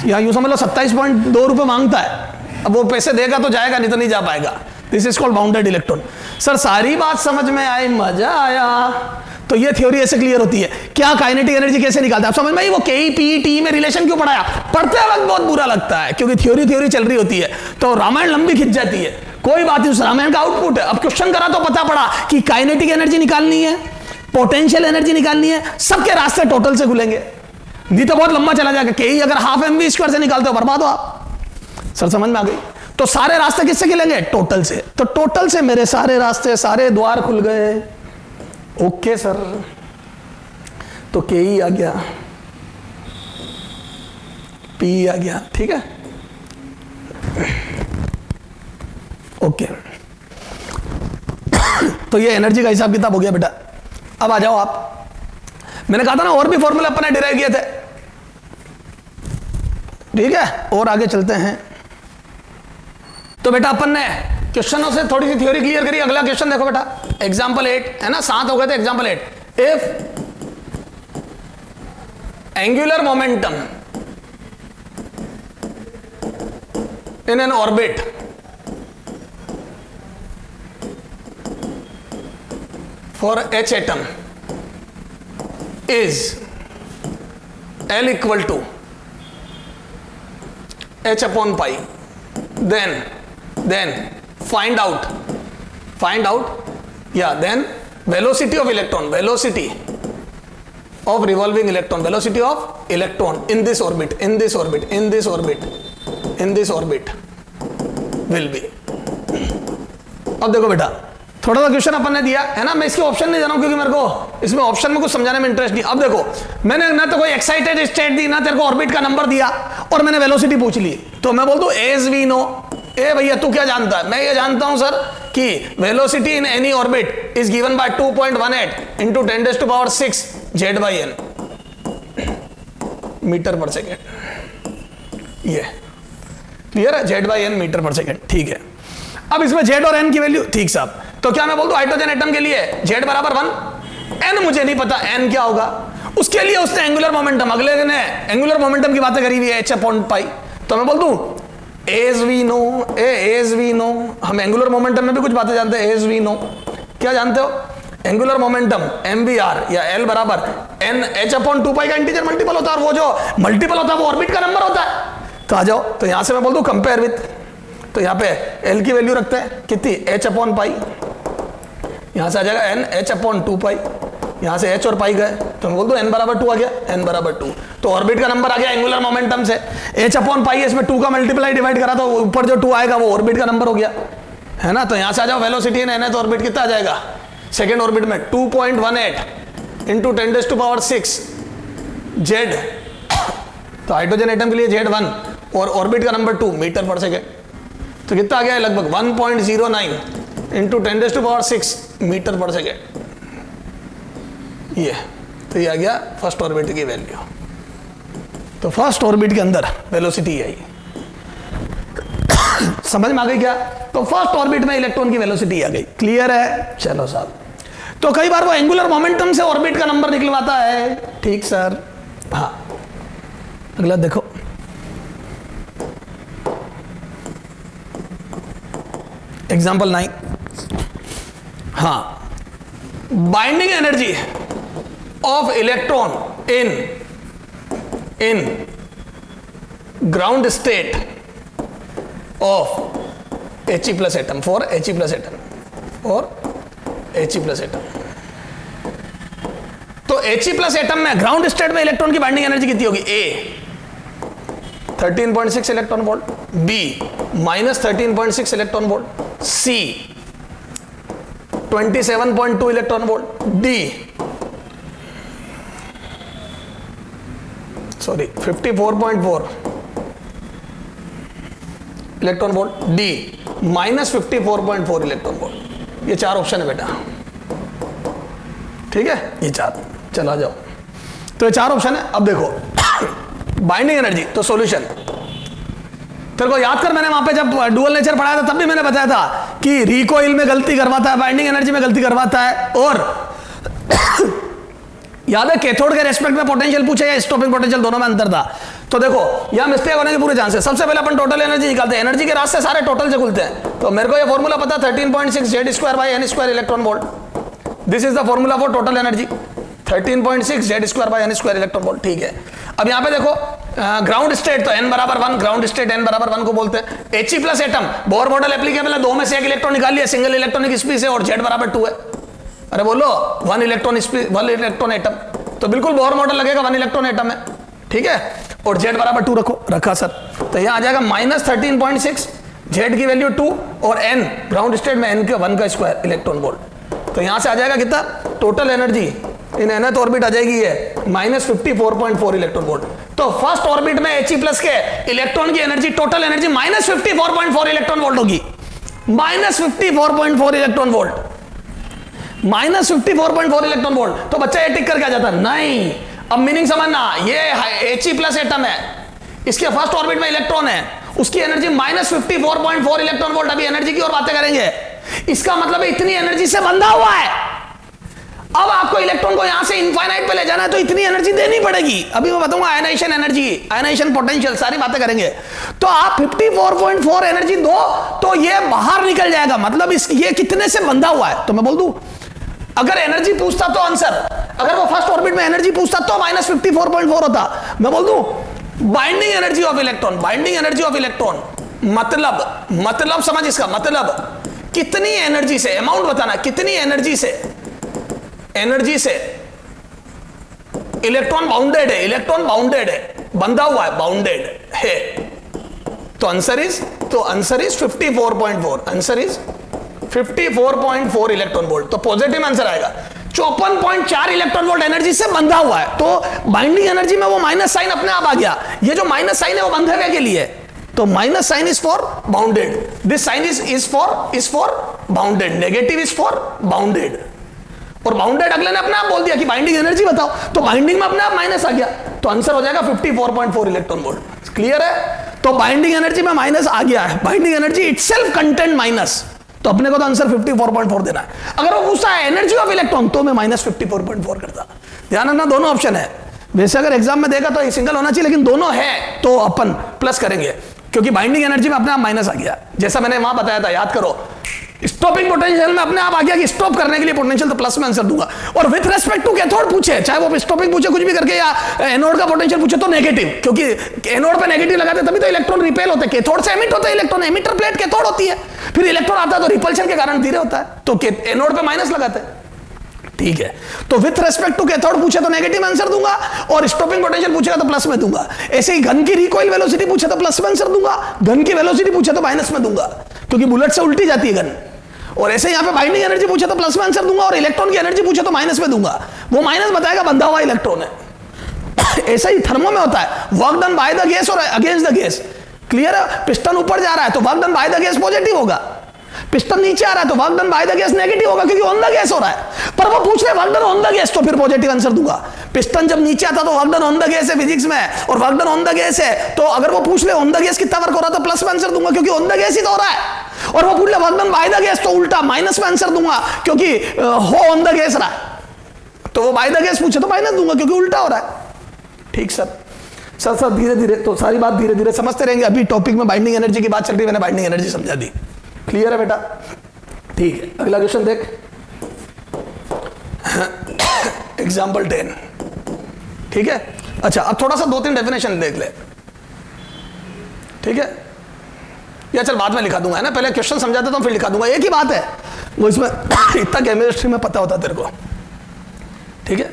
या यूं समझ लो 27.2 रुपए मांगता है। अब वो पैसे देगा तो जाएगा, नहीं तो नहीं जा पाएगा। This is called bounded electron. Sir सारी बात समझ में आई, मजा आया। तो ये थ्योरी ऐसे क्लियर होती है। क्या काइनेटिक एनर्जी कैसे निकालते हैं आप समझ में आई। वो के पी टी में रिलेशन क्यों पढ़ाया, पढ़ते वक्त बहुत बुरा लगता है, क्योंकि थ्योरी चल रही होती है, तो रामायण लंबी खिंच जाती है। कोई बात नहीं, उस रामायण का आउटपुट है। अब क्वेश्चन करा तो पता पड़ा कि काइनेटिक एनर्जी निकालनी है, पोटेंशियल एनर्जी निकालनी है, सबके रास्ते टोटल से खुलेंगे, नहीं तो बहुत लंबा चला जाएगा। के अगर हाफ mv² से निकालते हो बर्बाद हो आप। सर समझ में आ गई। तो सारे रास्ते किससे खुलेंगे, टोटल से। तो टोटल से मेरे सारे रास्ते, सारे द्वार खुल गए। ओके सर, तो के आ गया, पी आ गया, ठीक है, ओके। तो ये एनर्जी का हिसाब किताब हो गया बेटा। अब आ जाओ आप, मैंने कहा था ना और भी फॉर्मूले अपन ने डिराइव किए थे, ठीक है, और आगे चलते हैं। तो बेटा अपन ने क्वेश्चनों से थोड़ी सी थ्योरी क्लियर करी। अगला क्वेश्चन देखो बेटा, एग्जांपल 8 है ना, 7 हो गए थे। Example 8, if angular momentum in an orbit for H atom is L equal to H upon pi, then find out then velocity of electron, velocity of revolving electron, velocity of electron in this orbit will be। अब देखो बेटा, थोड़ा सा question अपन ने दिया है ना, मैं इसके ऑप्शन नहीं दे रहा हूं क्योंकि मेरे को इसमें ऑप्शन में कुछ समझाने में इंटरेस्ट नहीं। अब देखो, मैंने ना तो कोई एक्साइटेड स्टेट दी, ना तेरे को ऑर्बिट का नंबर दिया, और मैंने वेलोसिटी पूछ ली, तो मैं बोल दूं एज वी नो। ए भैया तू क्या जानता है, मैं ये जानता हूं सर कि velocity in any orbit is given by 2.18 into 10⁶ Z/n metre पर सेकेंड। ये क्लियर है, Z/n मीटर पर सेकेंड, ठीक है। अब इसमें Z और n की वैल्यू, ठीक साहब, तो क्या मैं बोल दूं हाइड्रोजन एटम के लिए Z बराबर 1, n मुझे नहीं पता n क्या होगा, उसके लिए उसने एंगुलर मोमेंटम, अगले ने एंगुलर मोमेंटम की बातें करी हुई है H अपॉन पाई, तो मैं बोल दूं एज वी नो, हम एंगुलर मोमेंटम में भी कुछ बातें जानते हैं। एज वी नो क्या जानते हो, एंगुलर मोमेंटम mvr या L बराबर n H अपॉन 2 पाई का इंटीजर मल्टीपल होता है, और वो जो मल्टीपल होता है वो ऑर्बिट का नंबर होता है। तो आ जाओ, तो यहां से मैं बोल दूं कंपेयर विथ, तो यहाँ पे L की वैल्यू रखते हैं कितनी, H अपॉन पाई, यहाँ से आ जाएगा n H अपॉन 2 पाई, यहाँ से H और पाई गए, तो मैं बोल दूं n बराबर 2 आ गया, n बराबर 2, तो ऑर्बिट का नंबर आ गया एंगुलर मोमेंटम से। H अपॉन पाई इसमें 2 का मल्टीप्लाई डिवाइड करा तो ऊपर जो 2 आएगा वो ऑर्बिट का नंबर हो गया, है ना। तो यहाँ से आ जाओ वेलोसिटी इन nth ऑर्बिट कितना आ जाएगा, सेकेंड ऑर्बिट में 2.18 इंटू 10⁶ Z, तो हाइड्रोजन एटम के लिए Z1 और ऑर्बिट का नंबर 2 मीटर पर सेकेंड, तो कितना आ गया है, लगभग 1.09 इंटू 10⁶ मीटर पर सेकेंड। ये तो ये आ गया फर्स्ट ऑर्बिट की वैल्यू। तो फर्स्ट ऑर्बिट के अंदर वेलोसिटी आई। समझ में आ गई क्या? तो फर्स्ट ऑर्बिट में इलेक्ट्रॉन की वेलोसिटी आ गई। क्लियर है? चलो साहब, तो कई बार वो एंगुलर मोमेंटम से ऑर्बिट का नंबर निकलवाता है। ठीक सर। हाँ, अगला देखो, एग्जाम्पल 9। हाँ, binding energy of electron in ground state of He plus atom for He plus atom और He प्लस एटम। तो He प्लस एटम में ग्राउंड स्टेट में इलेक्ट्रॉन की बाइंडिंग एनर्जी कितनी होगी? A 13.6 electron volt, B minus 13.6 electron volt, C 27.2 electron volt, D 54.4 electron volt, D minus 54.4 electron volt. ये 4 option है बेटा, ठीक है? ये 4, चला जाओ। तो ये 4 ऑप्शन है। अब देखो बाइंडिंग एनर्जी, तो सॉल्यूशन तेरे को याद कर, मैंने वहां पे जब डुअल नेचर पढ़ाया था तब भी मैंने बताया था कि रिकॉइल में गलती करवाता है, बाइंडिंग एनर्जी में गलती करवाता है। और याद है कैथोड के रेस्पेक्ट में पोटेंशियल पूछा या स्टॉपिंग पोटेंशियल, दोनों में अंतर था। तो देखो यहां मिस्टेक होने के पूरे चांस है। सबसे पहले अपन टोटल एनर्जी निकालते हैं, एनर्जी के रास्ते सारे टोटल से खुलते हैं। तो मेरे को ये फॉर्मूला पता, 13.6 Z² electron volt. This is the formula for total energy, 13.6 Z² electron volt. ठीक है, अब यहां पे देखो ग्राउंड स्टेट, तो n बराबर 1, ग्राउंड स्टेट n बराबर 1 को बोलते हैं। He plus atom, Bohr model applicable है, 2 में से 1 इलेक्ट्रॉन निकाल लिया, सिंगल इलेक्ट्रॉनिक स्पीस है और Z बराबर 2 है। अरे बोलो 1 इलेक्ट्रॉन स्पीस, 1 इलेक्ट्रॉन एटम, तो बिल्कुल बोर मॉडल लगेगा, 1 इलेक्ट्रॉन एटम है। ठीक है, और Z बराबर 2 रखो, रखा सर। तो यहां आ जाएगा माइनस 13.6, Z की वैल्यू 2 और n ग्राउंड स्टेट में n के 1 का स्क्वायर इलेक्ट्रॉन वोल्ट। तो यहां से आ जाएगा कितना? Total energy in nth orbit आ जाएगी ये माइनस 54.4 इलेक्ट्रॉन वोल्ट। तो फर्स्ट ऑर्बिट में He प्लस के इलेक्ट्रॉन की energy, total energy minus 54.4 electron volt होगी। Minus 54.4 electron volt, minus 54.4 electron volt. तो बच्चा ये टिक करके आ जाता नहीं। अब मीनिंग समझना, ये He प्लस एटम है, इसके फर्स्ट ऑर्बिट में इलेक्ट्रॉन है, उसकी एनर्जी माइनस 54.4 इलेक्ट्रॉन वोल्ट। अभी एनर्जी की और बातें करेंगे। इसका मतलब है इतनी एनर्जी से बंधा हुआ है। अब आपको इलेक्ट्रॉन को यहां से इनफाइनाइट पे ले जाना है तो इतनी एनर्जी देनी पड़ेगी। अभी मैं बताऊंगा आयनाइजेशन एनर्जी, आयनाइजेशन पोटेंशियल, सारी बातें करेंगे। तो आप 54.4 एनर्जी दो तो ये बाहर निकल जाएगा। मतलब ये कितने से बंधा हुआ है? तो मैं बोल दूं, अगर एनर्जी पूछता तो आंसर, अगर वो फर्स्ट ऑर्बिट में एनर्जी पूछता तो माइनस 54.4 होता। मैं बोल दूं binding energy of electron, binding energy of electron मतलब समझ इसका मतलब, कितनी एनर्जी से, अमाउंट बताना, कितनी एनर्जी से इलेक्ट्रॉन बाउंडेड है, इलेक्ट्रॉन बाउंडेड है, बंधा हुआ है, बाउंडेड है। तो answer is 54.4, answer is 54.4 electron volt. तो पॉजिटिव आंसर आएगा। 54.4 इलेक्ट्रॉन वोल्ट एनर्जी से बंधा हुआ है। तो बाइंडिंग एनर्जी में वो माइनस साइन अपने आप आ गया। ये जो माइनस साइन है वो बंधे हुए के लिए, तो minus sign is for bounded, this sign is for bounded, negative is for bounded. और बाउंडेड अगले ने अपने आप बोल दिया कि बाइंडिंग एनर्जी बताओ, तो बाइंडिंग में अपने आप माइनस आ गया, तो आंसर हो जाएगा 54.4 इलेक्ट्रॉन वोल्ट। क्लियर है? तो बाइंडिंग एनर्जी में माइनस आ गया है, binding energy itself content minus, तो अपने को तो आंसर 54.4 देना है। अगर वो पूछता है एनर्जी ऑफ इलेक्ट्रॉन तो मैं माइनस 54.4 करता। ध्यान रखना दोनों ऑप्शन है। वैसे अगर एग्जाम में देखा तो सिंगल होना चाहिए, लेकिन दोनों है तो अपन प्लस करेंगे, क्योंकि बाइंडिंग एनर्जी में अपने आप माइनस आ गया। जैसा मैंने वहां बताया था, याद करो, स्टॉपिंग पोटेंशियल में अपने आप आ गया कि स्टॉप करने के लिए पोटेंशियल, तो प्लस में आंसर दूंगा। और विथ रेस्पेक्ट टू कैथोड पूछे, चाहे वो स्टॉपिंग पूछे कुछ भी करके, या एनोड का पोटेंशियल पूछे तो नेगेटिव, क्योंकि एनोड पे नेगेटिव लगाते तभी तो इलेक्ट्रॉन रिपेल होते हैं। कैथोड से एमिट होता है इलेक्ट्रॉन, एमिटर प्लेट कैथोड होती है, फिर इलेक्ट्रॉन आता है तो रिपल्शन के कारण धीरे होता है, तो एनोड पे माइनस लगाते हैं। ठीक है, तो विथ रेस्पेक्ट टू कैथोड पूछे तो नेगेटिव आंसर दूंगा, और स्टॉपिंग पोटेंशियल पूछेगा तो प्लस में दूंगा। ऐसे ही घन की रिकॉइल वेलोसिटी पूछे तो प्लस में आंसर दूंगा, घन की वेलोसिटी पूछे तो माइनस में दूंगा, क्योंकि बुलेट से उल्टी जाती है घन। और ऐसे यहां पे बाइंडिंग एनर्जी पूछे तो प्लस में आंसर दूंगा, और इलेक्ट्रॉन की एनर्जी पूछे तो माइनस में दूंगा। वो माइनस बताएगा बंधा हुआ इलेक्ट्रॉन है। ऐसा ही थर्मो में होता है, work done by the gas और अगेंस्ट द गैस। क्लियर है? पिस्टन ऊपर जा रहा है तो work done by the gas positive होगा, पिस्टन नीचे आ रहा है तो work done by the gas negative होगा क्योंकि ऑन द गैस हो रहा है। पर वो पूछ रहे work done on the gas, तो फिर पॉजिटिव आंसर दूंगा। पिस्टन जब नीचे आता तो work done on the gas है फिजिक्स में, और work done on the gas है तो अगर वो पूछ ले ऑन द गैस कितना वर्क हो रहा है तो प्लस में आंसर दूंगा क्योंकि ऑन द गैस ही तो हो रहा है। और वो पूछ ले work done by the gas तो उल्टा माइनस में आंसर दूंगा क्योंकि हो ऑन द गैस रहा है। तो वो बाय द गैस पूछे तो माइनस दूंगा क्योंकि उल्टा हो रहा है। ठीक सर, सर धीरे धीरे, तो सारी बात धीरे धीरे समझते रहेंगे। अभी टॉपिक में बाइंडिंग एनर्जी की बात चल रही है, मैंने बाइंडिंग एनर्जी समझा दी। क्लियर है बेटा? ठीक है, अगला क्वेश्चन देख। एग्जाम्पल 10। ठीक है, अच्छा अब थोड़ा सा 2-3 डेफिनेशन देख ले। ठीक है, या चल बाद में लिखा दूंगा, है ना, पहले क्वेश्चन समझा देता हूं फिर लिखा दूंगा। एक ही बात है वो, इसमें इतना केमिस्ट्री में पता होता तेरे को। ठीक है,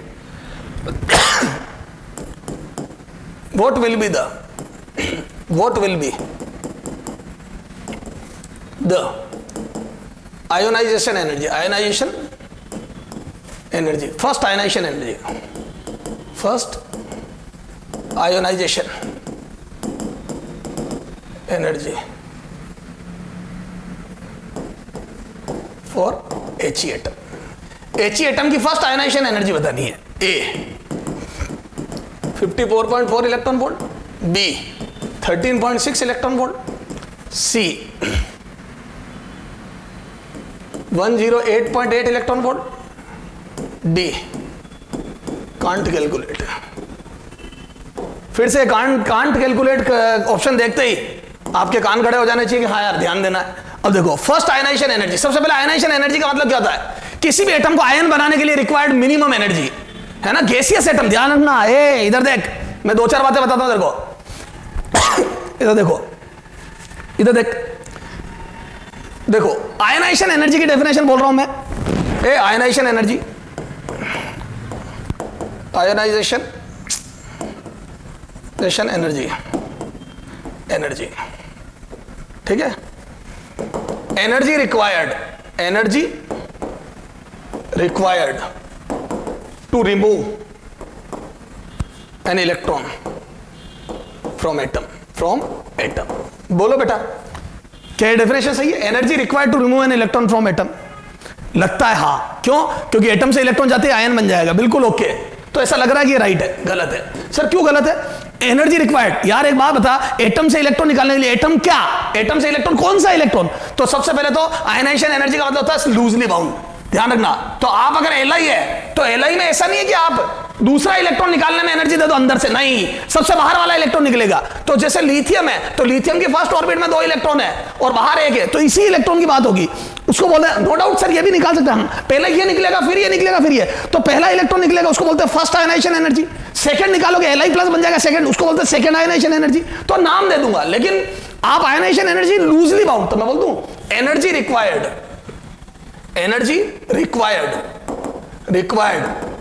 what will be the ionization energy, first ionization energy, first ionization energy for He atom। He atom की फर्स्ट आयनाइजेशन एनर्जी बतानी है। A 54.4 electron volt, B 13.6 electron volt, C 108.8 electron volt, D can't calculate. फिर से can't calculate option देखते ही आपके कान खड़े हो जाने चाहिए कि हाँ यार ध्यान देना है। अब देखो फर्स्ट आयनाइजेशन एनर्जी, सबसे पहले आयनाइजेशन एनर्जी का मतलब क्या होता है? किसी भी एटम को आयन बनाने के लिए रिक्वायर्ड मिनिमम एनर्जी, है ना, गैसियस एटम। ध्यान रखना, ए इधर देख, मैं 2-4 बातें बताता हूं तेरे को। इधर देखो, इधर देख, देखो आयनाइजेशन एनर्जी की डेफिनेशन बोल रहा हूं मैं। ए ionization energy, ionization energy, energy, ठीक है, energy required to remove an electron from atom। बोलो बेटा, क्या ये डेफिनेशन सही है? Energy required to remove an electron from atom. लगता है हाँ, क्यों? क्योंकि एटम से इलेक्ट्रॉन जाते हैं आयन बन जाएगा। बिल्कुल ओके। तो ऐसा लग रहा है कि राइट है, गलत है। सर क्यों गलत है? एनर्जी रिक्वायर्ड, यार एक बात बता, एटम से इलेक्ट्रॉन निकालने के लिए एटम क्या, एटम से इलेक्ट्रॉन कौन सा इलेक्ट्रॉन? तो सबसे पहले तो आयनाइजेशन एनर्जी का मतलब होता है लूजली बाउंड। ध्यान रखना, तो आप अगर एलआई है तो एलआई में ऐसा नहीं है कि आप दूसरा इलेक्ट्रॉन निकालने में एनर्जी दे दो अंदर से, नहीं, सबसे बाहर वाला इलेक्ट्रॉन निकलेगा। तो जैसे लिथियम है तो लिथियम की फर्स्ट ऑर्बिट में 2 इलेक्ट्रॉन है और बाहर 1 है, तो इसी इलेक्ट्रॉन की बात होगी। उसको बोलते हैं, नो डाउट सर ये भी निकाल सकते हैं हम, पहले ये निकलेगा फिर ये निकलेगा फिर ये, तो पहला इलेक्ट्रॉन निकलेगा उसको बोलते हैं फर्स्ट आयनाइजेशन एनर्जी। सेकंड निकालोगे एलआई प्लस बन जाएगा सेकंड, उसको बोलते हैं सेकंड आयनाइजेशन एनर्जी। तो नाम दे दूंगा, लेकिन आप आयनाइजेशन एनर्जी लूजली बाउंड, तो मैं बोल दूं energy required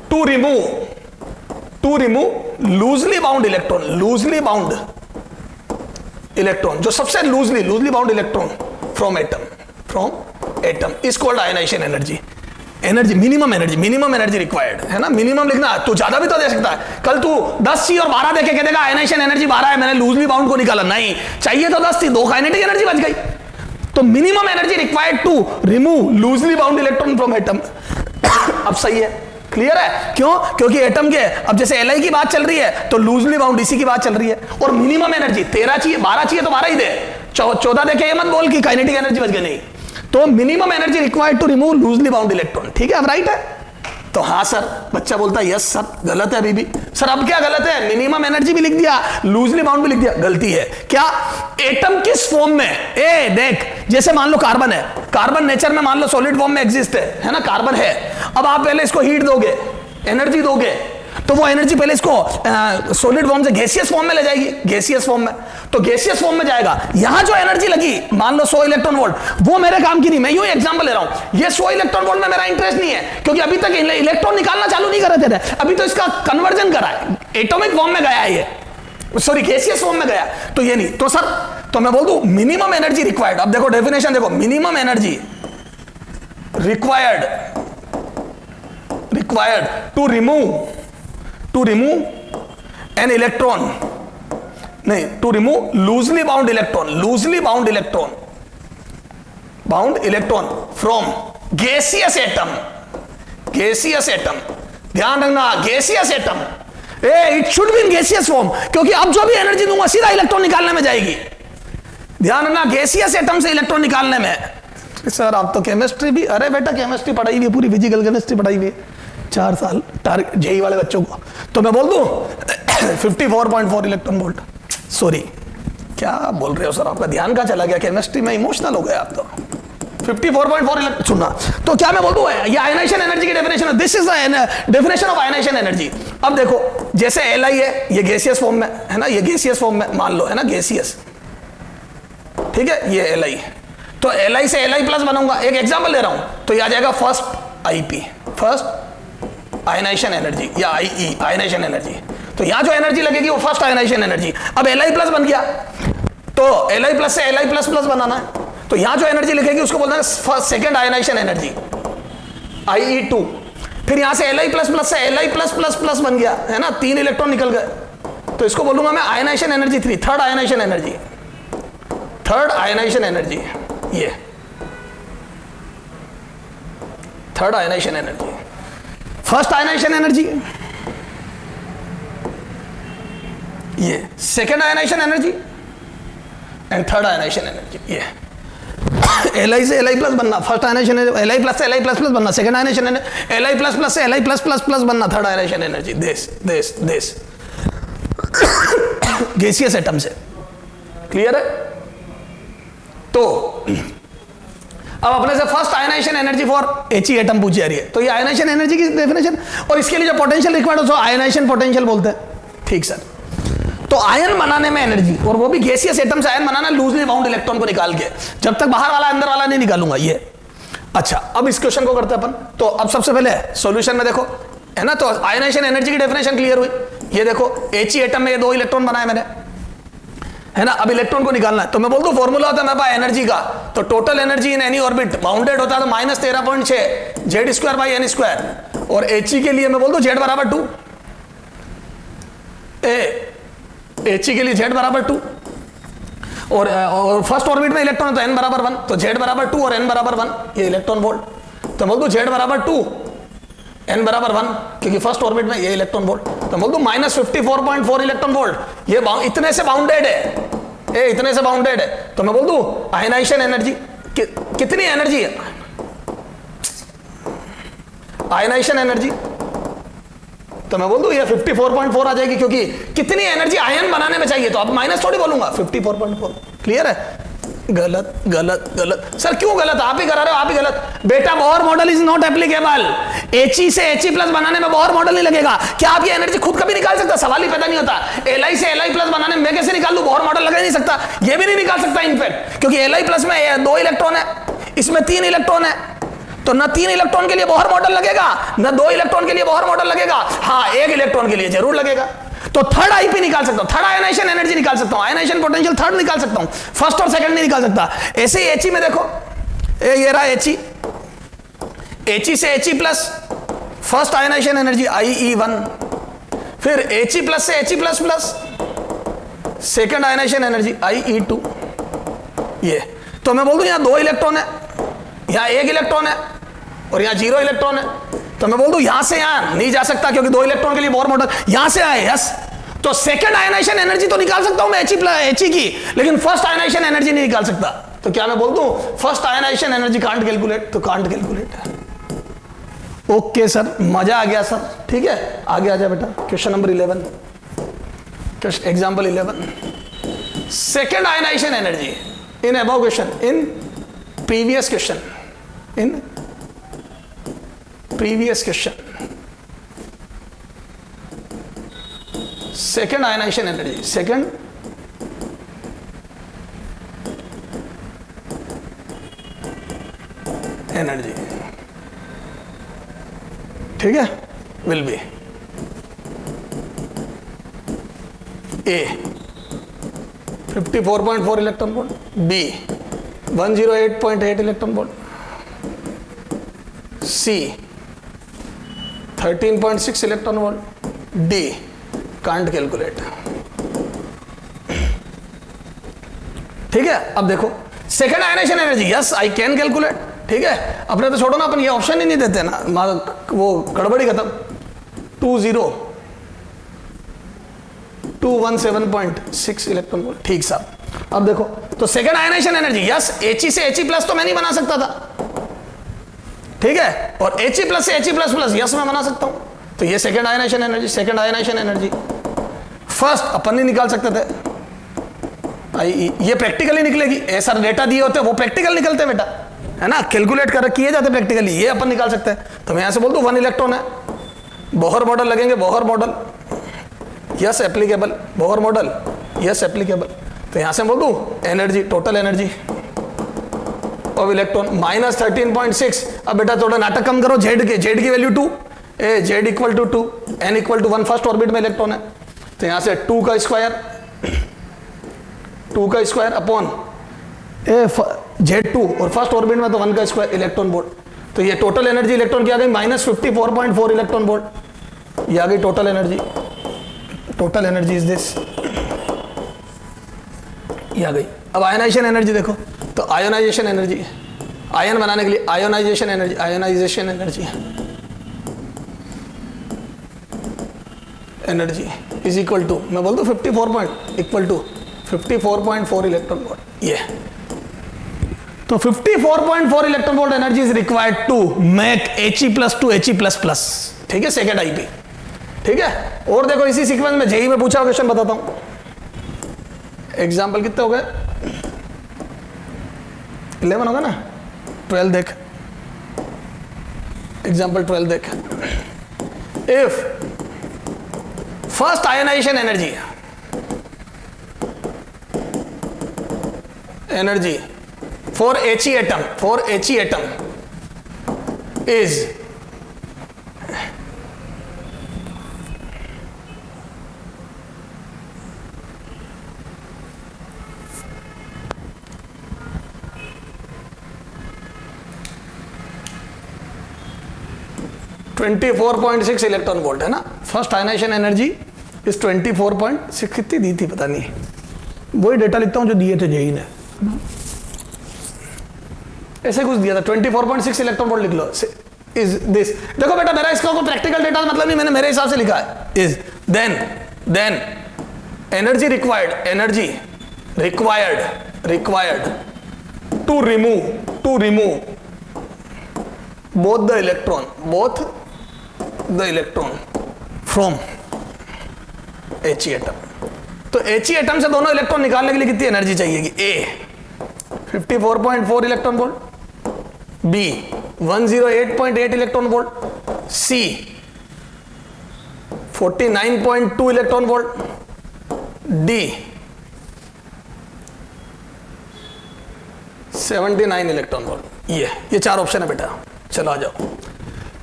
to remove loosely bound electron, जो सबसे loosely bound electron from atom is called ionisation energy. Minimum energy required, है ना, मिनिमम लिखना। तू ज्यादा भी तो दे सकता है, कल तू 10 सी और 12 देके कह देगा आयनाइजेशन एनर्जी 12 है, मैंने लूजली बाउंड को निकाला। नहीं, चाहिए तो 10 थी, 2 काइनेटिक एनर्जी बच गई। तो minimum energy required to remove loosely bound electron from atom. अब सही है, क्लियर है? क्यों? क्योंकि एटम के अब जैसे एलआई की बात चल रही है तो लूजली बाउंड इसी की बात चल रही है। और मिनिमम एनर्जी 13 चाहिए, 12 चाहिए तो 12 ही दे, 14 देखे ये मत बोल कि काइनेटिक एनर्जी बच गई, नहीं। तो minimum energy required to remove loosely bound electron. ठीक है, अब राइट है? तो हाँ सर, बच्चा बोलता है यस सर, गलत है अभी भी। सर अब क्या गलत है? मिनिमम एनर्जी भी लिख दिया, लूजली बाउंड भी लिख दिया, गलती है। क्या? एटम किस फॉर्म में? ए देख, जैसे मान लो कार्बन है, कार्बन नेचर में मान लो सॉलिड फॉर्म में एग्जिस्ट है ना, कार्बन है। अब आप पहले इसको हीट दोगे, एनर्जी दोगे, तो वो एनर्जी पहले इसको सॉलिड फॉर्म से गैसियस फॉर्म में ले जाएगी, गैसियस फॉर्म में। तो गैसियस फॉर्म में जाएगा, यहां जो एनर्जी लगी मान लो 100 इलेक्ट्रॉन वोल्ट, वो मेरे काम की नहीं, मैं यूं एग्जांपल ले रहा हूं। ये 100 इलेक्ट्रॉन वोल्ट में मेरा इंटरेस्ट नहीं है, क्योंकि अभी तक इलेक्ट्रॉन निकालना चालू नहीं कर रहे थे, अभी तो इसका कन्वर्जन करा है, एटॉमिक फॉर्म में गया है ये, सॉरी गैसियस फॉर्म में गया, तो ये नहीं। तो सर, तो मैं बोल दूं मिनिमम एनर्जी रिक्वायर्ड। अब देखो डेफिनेशन देखो, minimum energy required to remove an electron, नहीं, to remove loosely bound electron bound electron from gaseous atom, gaseous atom, ध्यान रखना gaseous atom, it should be in gaseous form, क्योंकि अब जो भी एनर्जी दूंगा सीधा इलेक्ट्रॉन निकालने में जाएगी। ध्यान रखना गैसियस एटम से इलेक्ट्रॉन निकालने में। सर आप तो केमिस्ट्री भी, अरे बेटा केमिस्ट्री पढ़ाई हुई है, पूरी फिजिकल केमिस्ट्री पढ़ाई हुई है 4 साल टारगेट जेई वाले बच्चों को। तो मैं बोल दूं 54.4 इलेक्ट्रॉन वोल्ट। सॉरी क्या बोल रहे हो सर, आपका ध्यान कहां चला गया, केमिस्ट्री में इमोशनल हो गए आप तो। 54.4 इलेक्ट्रॉन सुनना, तो क्या मैं बोल दूं ये आयनाइजेशन एनर्जी की डेफिनेशन है, this is the definition of ionization energy. अब देखो जैसे Li है, ये गैसियस फॉर्म में है ना, ये गैसियस फॉर्म में मान लो है ना, गैसियस, ठीक है, ये Li, तो Li से Li प्लस बनाऊंगा, एक एग्जांपल दे रहा हूं, तो ये आ जाएगा first Ip, first ionization energy, या Ie आयनाइजेशन एनर्जी। तो यहां जो एनर्जी लगेगी वो फर्स्ट आयनाइजेशन एनर्जी। अब Li प्लस बन गया, तो Li प्लस से Li प्लस प्लस बनाना है, तो यहां जो एनर्जी लिखेगी उसको बोलते हैं first second ionization energy, Ie2। फिर यहां से Li प्लस प्लस से Li प्लस प्लस प्लस बन गया है ना, 3 इलेक्ट्रॉन निकल गए, तो इसको बोलूंगा मैं ionization energy 3, third ionization energy, third ionization energy, ये third ionization energy, first ionization energy, ये second ionization energy and third ionization energy. ये Li से Li प्लस बनना, फर्स्ट आयनाइजेशन, Li प्लस से Li प्लस प्लस बनना, second ionization, Li plus plus से Li plus plus plus बनना, third ionization energy. This gaseous atom से, clear है? तो अब अपने से first ionization energy for He atom पूछी जा रही है, तो ये आयनाइजेशन एनर्जी की डेफिनेशन, और इसके लिए जो पोटेंशियल रिक्वायर्ड है उसको आयनाइजेशन पोटेंशियल बोलते हैं। ठीक सर, तो आयन बनाने में एनर्जी, और वो भी गैसियस एटम से आयन बनाना, लूजली बाउंड इलेक्ट्रॉन को निकाल के, जब तक बाहर वाला अंदर वाला नहीं निकालूंगा ये। अच्छा अब इस क्वेश्चन को करते हैं अपन। तो अब सबसे पहले सॉल्यूशन में देखो है ना, तो आयनाइजेशन एनर्जी की डेफिनेशन क्लियर हुई। ये देखो He एटम में ये 2 इलेक्ट्रॉन बनाए मैंने, है ना, अब इलेक्ट्रॉन को निकालना है, तो मैं बोल दूं फॉर्मूला होता है मेरे पास एनर्जी का, तो टोटल एनर्जी इन एनी ऑर्बिट बाउंडेड होता है तो -13.6 Z²/n², और He के लिए मैं बोल दूं Z बराबर 2, He के लिए Z बराबर 2, और फर्स्ट ऑर्बिट में इलेक्ट्रॉन है तो n बराबर 1, तो Z बराबर 2 और n बराबर 1, ये इलेक्ट्रॉन वोल्ट, तो बोल दूं Z बराबर 2 n बराबर 1, क्योंकि फर्स्ट ऑर्बिट में ये इलेक्ट्रॉन वोल्ट, तो बोल दूं -54.4 इलेक्ट्रॉन वोल्ट, ये इतने से बाउंडेड है, इतने से बाउंडेड है, तो मैं बोल दूं आयनाइजेशन एनर्जी कितनी एनर्जी है, आयनाइजेशन एनर्जी, तो मैं बोल दूं ये 54.4 आ जाएगी, क्योंकि कितनी एनर्जी आयन बनाने में चाहिए, तो अब माइनस थोड़ी बोलूंगा, 54.4। क्लियर है? गलत गलत गलत सर, क्यों गलत? आप ही करा रहे हो, आप ही गलत बेटा। Bohr model is not applicable, He से He प्लस बनाने में बोहर मॉडल नहीं लगेगा। क्या आप ये एनर्जी खुद कभी निकाल सकता? सवाल ही पैदा नहीं होता। Li से Li प्लस बनाने में मैं कैसे निकाल लूं? बोहर मॉडल लगा ही नहीं सकता, ये भी नहीं निकाल सकता इनफैक्ट, क्योंकि Li प्लस में 2 इलेक्ट्रॉन है, इसमें 3 इलेक्ट्रॉन है, तो ना 3 इलेक्ट्रॉन के लिए बोहर मॉडल लगेगा, ना 2 इलेक्ट्रॉन के लिए बोहर मॉडल लगेगा, हाँ 1 इलेक्ट्रॉन के लिए जरूर लगेगा। तो थर्ड Ip निकाल सकता हूं, थर्ड आयनाइजेशन एनर्जी निकाल सकता हूं, आयनाइजेशन पोटेंशियल थर्ड निकाल सकता हूं, फर्स्ट और सेकंड नहीं निकाल सकता। ऐसे ही He में देखो, ये रहा He से He plus first ionization energy IE1, फिर He प्लस से He plus plus second ionization energy IE2, ये तो मैं बोल दूं यहां 2 इलेक्ट्रॉन है, यहां 1 इलेक्ट्रॉन है, और यहां 0 इलेक्ट्रॉन है, तो मैं बोल दूं यहां से यहां नहीं जा सकता, क्योंकि 2 इलेक्ट्रॉन के लिए बोहर मॉडल यहां से आए, यस, तो सेकंड आयनाइजेशन एनर्जी तो निकाल सकता हूं मैं He की, लेकिन फर्स्ट आयनाइजेशन एनर्जी नहीं निकाल सकता। तो क्या मैं बोल दूं first ionization energy can't calculate, तो कांट कैलकुलेट। ओके सर, मजा आ गया सर, ठीक है, आगे आ जा बेटा। Question number 11, example 11, second ionization energy in above question, in previous question, इन previous question, second ionization energy, second energy, ठीक है, will be A 54.4 electron volt, B 108.8 electron volt, C 13.6 electron volt, D can't calculate. ठीक है, अब देखो second ionization energy, yes I can calculate, ठीक है। अपने तो छोड़ो ना, अपन ये ऑप्शन ही नहीं देते ना, वो गड़बड़ी खत्म। 217.6 इलेक्ट्रॉन वोल्ट, ठीक साहब। अब देखो तो second ionization energy, yes He से He प्लस तो मैं नहीं बना सकता था, ठीक है, और He प्लस से He प्लस प्लस यस मैं बना सकता हूं। तो ये second ionization energy, second ionization energy. First अपन नहीं निकाल सकते थे, ये प्रैक्टिकली निकलेगी, ऐसा डेटा दिए होते वो प्रैक्टिकल निकलते बेटा, है ना, कैलकुलेट कर किए जाते प्रैक्टिकली, ये अपन निकाल सकते हैं। तो मैं यहां से बोल दूं 1 इलेक्ट्रॉन है, बोहर मॉडल लगेंगे, Bohr model yes applicable, Bohr model yes applicable. तो यहां से बोल दूं energy, total energy of electron -13.6। अब बेटा थोड़ा नाटक कम करो, जेड की value 2, a Z equal to 2, n equal to 1, first orbit में इलेक्ट्रॉन है। तो यहां से 2 का स्क्वायर अपॉन Z2 और फर्स्ट ऑर्बिट में तो 1 का स्क्वायर इलेक्ट्रॉन वोल्ट। तो ये टोटल एनर्जी इलेक्ट्रॉन की आ गई -54.4 इलेक्ट्रॉन वोल्ट, ये आ गई total energy. Total energy is this, ये आ गई। अब आयनाइजेशन एनर्जी देखो, तो आयोनाइजेशन एनर्जी, आयन बनाने के लिए ionization energy, ionization energy energy is equal to, मैं बोल दूं 54.4 इलेक्ट्रॉन वोल्ट, ये। तो 54.4 electron volt energy is required to make He+2 He++, ठीक है, सेकेंड आईपी, ठीक है। और देखो इसी सीक्वेंस में जेई में पूछा क्वेश्चन बताता हूं। एग्जाम्पल कितने हो गए, 11 होगा ना, 12 देख, एग्जाम्पल 12 देख। If first ionization energy for He atom is (24.6 electron volt है ना। फर्स्ट आयनाइजेशन एनर्जी इस 24.6, कितनी दी थी पता नहीं, वही डेटा लिखता हूं जो दिए थे जेई ने, ऐसे कुछ दिया था, 24.6 इलेक्ट्रॉन वोल्ट लिख लो, इज दिस। देखो बेटा मेरा इसका कोई प्रैक्टिकल डेटा मतलब नहीं, मैंने मेरे हिसाब से लिखा है। Is then energy required to remove both the electron from He atom. तो He एटम से दोनों इलेक्ट्रॉन निकालने के लिए कितनी एनर्जी चाहिएगी, A 54.4 electron volt, B 108.8 electron volt, C 49.2 electron volt, D 79 electron volt. ये 4 ऑप्शन है बेटा, चलो आ जाओ।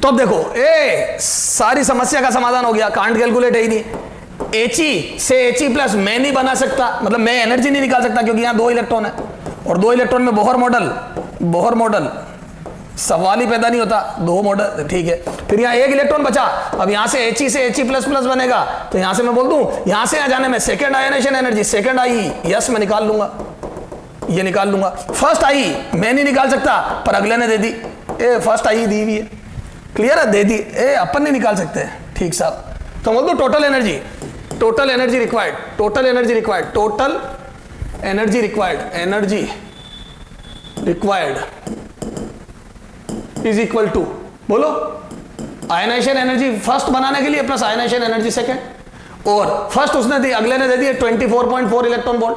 तो अब देखो सारी समस्या का समाधान हो गया, कांट कैलकुलेट है ही नहीं। He से He+ मैं नहीं बना सकता, मतलब मैं एनर्जी नहीं निकाल सकता क्योंकि यहां 2 इलेक्ट्रॉन है, और 2 इलेक्ट्रॉन में बोहर मॉडल सवाल ही पैदा नहीं होता, 2 मॉडल, ठीक है। फिर यहाँ 1 इलेक्ट्रॉन बचा, अब यहां से He से He++ बनेगा, तो यहां से मैं बोल दूं यहां से आ जाने में सेकंड आयनाइजेशन एनर्जी, सेकंड आई, यस मैं निकाल लूंगा, ये निकाल लूंगा। फर्स्ट आई मैं नहीं निकाल सकता, पर अगले ने दे दी, फर्स्ट आई दी हुई है, क्लियर है, दे दी, अपन नहीं निकाल सकते, ठीक साहब। तो बोल दो total energy required is equal to, बोलो आयनाइजेशन एनर्जी फर्स्ट बनाने के लिए प्लस आयनाइजेशन एनर्जी सेकेंड, और फर्स्ट उसने दी, अगले ने दे दी 24.4 इलेक्ट्रॉन वोल्ट।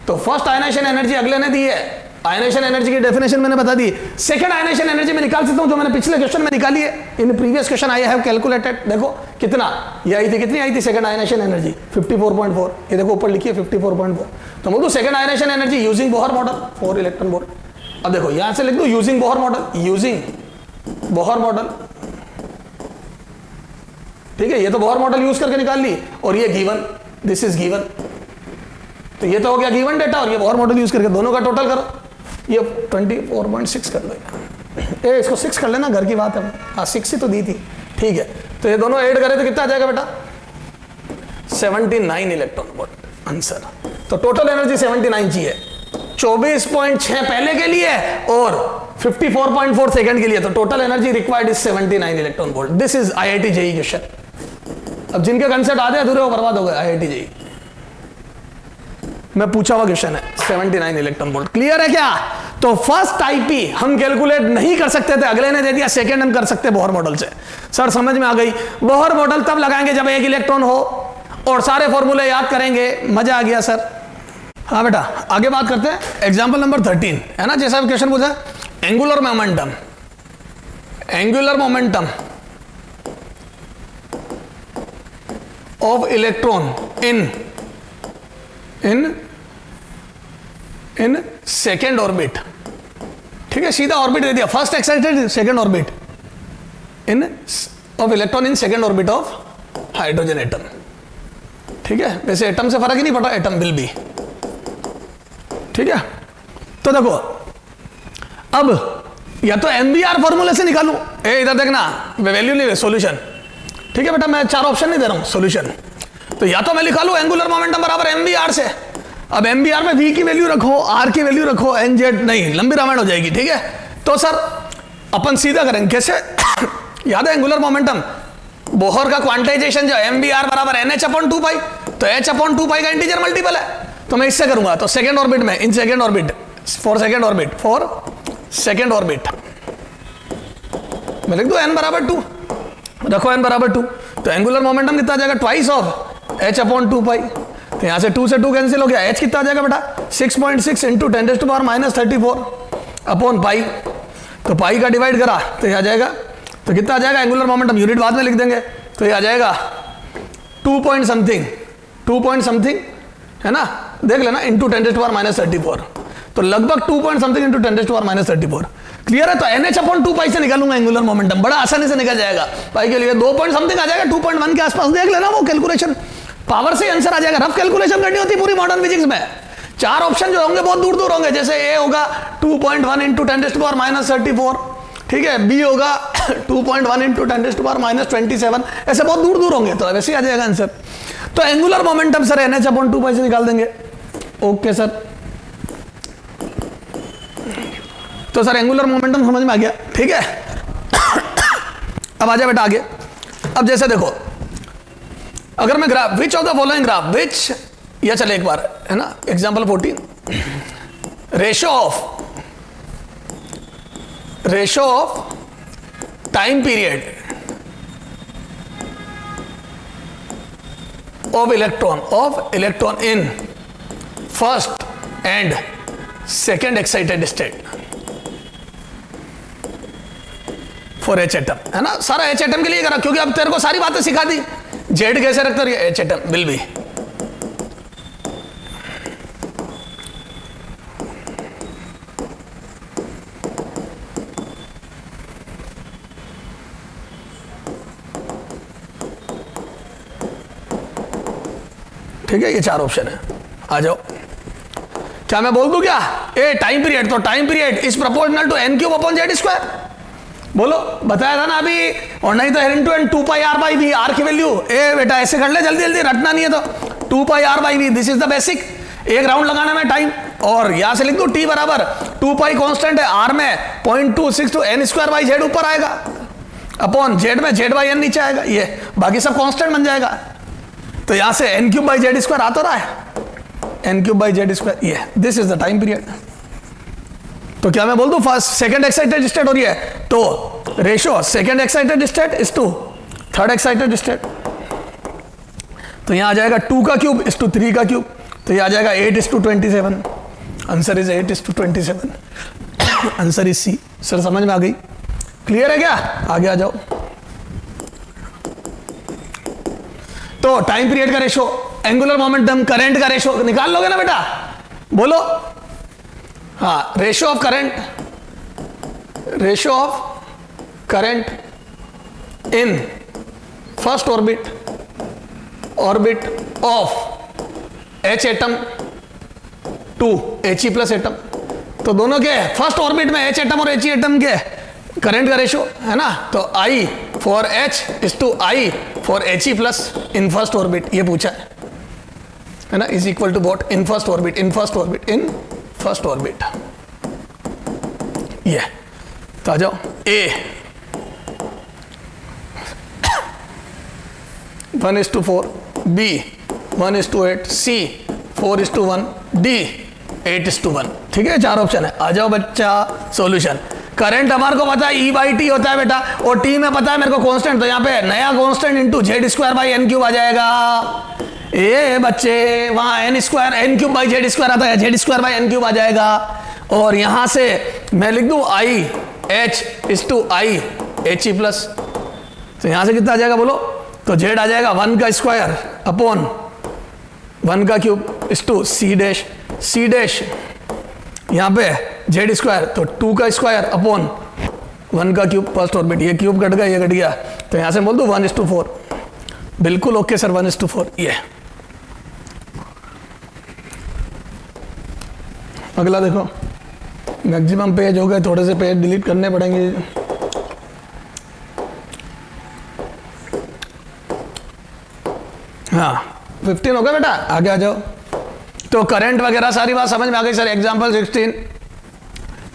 तो फर्स्ट आयनाइजेशन एनर्जी अगले ने दी है, आयनाइजेशन एनर्जी की डेफिनेशन मैंने बता दी। सेकंड आयनाइजेशन एनर्जी में निकाल सकता हूं जो मैंने पिछले क्वेश्चन में निकाली है, इन previous question I have calculated. देखो कितना ये आई थी, कितनी आई थी सेकंड आयनाइजेशन एनर्जी 54.4, ये देखो ऊपर लिखी है 54.4। तो बोल दो second ionization energy using Bohr model 4 electron volt. अब देखो यहां से लिख दो यूजिंग बोहर मॉडल, ठीक है, ये तो बोहर मॉडल यूज करके निकाल ली, और ये गिवन, दिस इज गिवन, तो ये तो हो गया गिवन डेटा, और ये बोहर मॉडल यूज करके दोनों का टोटल करो, ये 24.6 कर लो, इसको 6 कर लेना, घर की बात है, हाँ 6 ही तो दी थी, ठीक है। तो ये दोनों ऐड करें तो कितना आ जाएगा बेटा, 79 इलेक्ट्रॉन वोल्ट आंसर। तो टोटल एनर्जी 79 चाहिए, 24.6 पहले के लिए और 54.4 सेकंड के लिए, तो total energy required is 79 electron volt. This is IIT JEE question. अब जिनके कंसेप्ट आधे अधूरे वो बर्बाद हो गए। IIT JEE में पूछा हुआ क्वेश्चन है, 79 इलेक्ट्रॉन वोल्ट। क्लियर है क्या? तो फर्स्ट टाइपी हम कैलकुलेट नहीं कर सकते थे, अगले ने दे दिया, सेकंड हम कर सकते बोहर मॉडल से। सर समझ में आ गई? बोहर मॉडल तब लगाएंगे जब एक इलेक्ट्रॉन हो और सारे फॉर्मूले याद करेंगे। मजा आ गया सर? हाँ बेटा, आगे बात करते हैं। एग्जाम्पल नंबर 13 है ना, जैसा क्वेश्चन पूछा, angular momentum, angular momentum of electron in second orbit. ठीक है, सीधा ऑर्बिट दे दिया, first excited second orbit in of electron in second orbit of hydrogen atom. ठीक है, वैसे एटम से फर्क ही नहीं पड़ा, एटम विल बी। ठीक है, तो देखो अब या तो MBR फॉर्मूले से निकालूं, इधर देखना वैल्यू नहीं, सॉल्यूशन। ठीक है बेटा, मैं 4 ऑप्शन नहीं दे रहा हूं, सॉल्यूशन। तो या तो मैं लिखा लूं एंगुलर मोमेंटम बराबर MBR से। अब MBR में V की वैल्यू रखो, R की वैल्यू रखो, NZ नहीं, लंबी रामायण हो जाएगी। ठीक है, तो सर अपन सीधा करेंगे कैसे? याद है एंगुलर मोमेंटम, बोहर का क्वांटाइजेशन जो MBR बराबर NH/2π, तो H/2π का इंटीजर मल्टीपल है, तो मैं इससे करूंगा। तो सेकेंड ऑर्बिट में, in second orbit, for second orbit, for second orbit मैं लिख दू n बराबर 2, रखो n बराबर 2, तो एंगुलर मोमेंटम कितना आ जाएगा? Twice of H/2π। तो यहां से 2 से 2 कैंसिल हो गया, H कितना आ जाएगा बेटा? 6.6 इंटू 10⁻³ अपॉन पाई। तो पाई का डिवाइड करा तो ये आ जाएगा, तो कितना आ जाएगा एंगुलर मोमेंटम? यूनिट बाद में लिख देंगे, तो ये आ जाएगा 2 पॉइंट समथिंग है ना, देख लेना, इंटू 10⁻34। तो लगभग 2 पॉइंट समथिंग इंटू 10⁻34। क्लियर है? तो NH/2π से निकालूंगा एंगुलर मोमेंटम, बड़ा आसानी से निकल जाएगा। पाई के लिए 2 पॉइंट समथिंग आ जाएगा, 2.1 के आसपास, देख लेना, वो कैलकुलेशन पावर से आंसर आ जाएगा। रफ कैलकुलेशन करनी होती पूरी मॉडर्न फिजिक्स में। 4 ऑप्शन जो होंगे बहुत दूर दूर होंगे, जैसे ए होगा 2.1 इंटू 10⁻34, ठीक है, बी होगा 2.1 इंटू 10⁻27, ऐसे बहुत दूर दूर होंगे, तो वैसे ही आ जाएगा आंसर। तो एंगुलर मोमेंटम सर NH/2π से निकाल देंगे। ओके सर, तो सर एंगुलर मोमेंटम समझ में आ गया। ठीक है, अब आ जाए बेटा आगे। अब जैसे देखो, अगर मैं graph, which of the following graph, which, या चले एक बार है ना, example 14, ratio of time period of electron in first and second excited state for H atom, है ना। सारा H atom के लिए करा, क्योंकि अब तेरे को सारी बातें सिखा दी। Z कैसे रखते हो, H atom will be, ठीक है, ये 4 ऑप्शन है। आ जाओ, क्या मैं बोल दूं क्या? ए टाइम पीरियड, तो time period is proportional to n³/z²। बोलो, बताया था ना अभी, और नहीं तो n × 2πr/v, r की वैल्यू। ए बेटा ऐसे कर ले, जल्दी जल्दी, रटना नहीं है तो 2πr/v, this is the basic. एक राउंड लगाने में टाइम, और यहां से लिख दो t बराबर 2π कांस्टेंट है, r में 0.262 n² ऊपर आएगा, अपॉन z में z/n नीचे आएगा, ये बाकी सब कांस्टेंट बन जाएगा। तो यहां से n³/z² आ तो रहा है, n³/z², ये this is the time period. तो क्या मैं बोल दूं, फर्स्ट सेकंड एक्साइटेड स्टेट हो रही है, तो ratio second excited state is to third excited state. तो यहां आ जाएगा 2 का क्यूब इज टू 3 का क्यूब, तो यह आ जाएगा 8:27। Answer is 8:27। Answer is C. Sir समझ में आ गई? क्लियर है क्या? आगे आ जाओ। तो टाइम पीरियड का रेशो, एंगुलर मोमेंटम, करंट का रेशो निकाल लोगे ना बेटा? बोलो। हाँ, ratio of current in first orbit of H atom to He plus atom. तो दोनों के फर्स्ट ऑर्बिट में H एटम और He एटम के करंट का रेशो है ना, तो I for H is to I for He plus in first orbit, ये पूछा है ना, is equal to what? In first orbit, in first orbit, ये तो आ जाओ ए 1:4, बी 1:8, सी 4:1, डी 8:1। ठीक है, 4 ऑप्शन है। आ जाओ बच्चा सॉल्यूशन। करंट हमारे को पता है E/T होता है बेटा, और T में पता है मेरे को कांस्टेंट, तो यहाँ पे नया कांस्टेंट इंटू Z²/n³ आ जाएगा। ये बच्चे वहाँ n² n³ आता है, Z²/n³ आ जाएगा। और यहाँ से मैं लिख दूँ IH/I HE+, तो यहाँ से कितना आ जाएगा बोलो, तो Z आ जाएगा 1 का स्क्वायर अपॉन 1 का क्यूब इस टू C' यहाँ पे Z², तो 2 का स्क्वायर अपॉन 1 का क्यूब फर्स्ट ऑर्बिट, ये क्यूब कट गया, ये कट गया, तो यहाँ से बोल दो 1:4। बिल्कुल ओके सर, 1:4। ये अगला देखो, मैक्सिमम पेज हो गए, थोड़े से पेज डिलीट करने पड़ेंगे। हाँ 15 हो गया बेटा, आगे आ जाओ। तो करंट वगैरह सारी बात समझ में आ गई सर। एग्जांपल 16,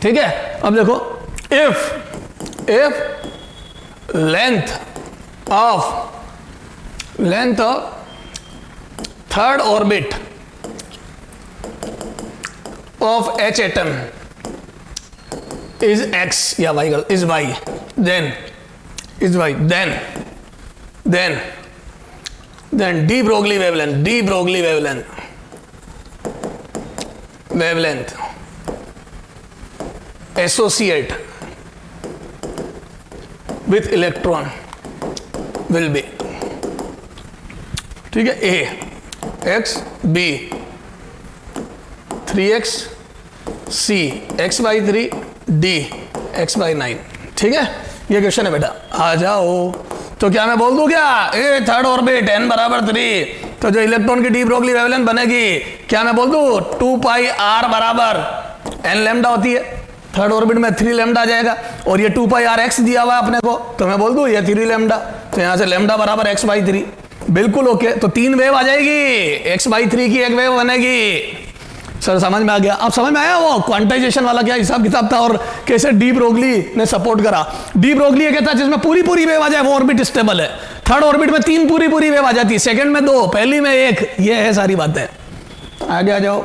ठीक है। अब देखो, if length of third orbit of H atom is x या y is y, then de Broglie wavelength associate with electron will be, ठीक है, a x, b 3x, c x/3, d x/9। ठीक है, ये क्वेश्चन है बेटा। आ जाओ, तो क्या मैं बोल दूं क्या, ए थर्ड ऑर्बिट n = 3, तो जो इलेक्ट्रॉन की डी ब्रोगली वेवलेंथ बनेगी, क्या मैं बोल दूं 2πr = n लैम्डा होती है, थर्ड ऑर्बिट में 3 लैम्डा आ जाएगा, और ये 2πrx दिया हुआ है अपने को, तो मैं बोल दूं ये 3 लैम्डा, तो यहाँ से लैम्डा = x/3। बिल्कुल ओके, तो 3 वेव आ जाएगी, x/3 की एक वेव बनेगी। सर समझ में आ गया? अब समझ में आया वो क्वांटाइजेशन वाला क्या हिसाब किताब था, और कैसे डी ब्रोगली ने सपोर्ट करा। डी ब्रोगली कहता है जिसमें पूरी वेव आ जाए वो ऑर्बिट स्टेबल है। थर्ड ऑर्बिट में 3 पूरी वेव आ जाती है, सेकंड में 2, पहली में 1। ये है सारी बातें। आगे आ जाओ।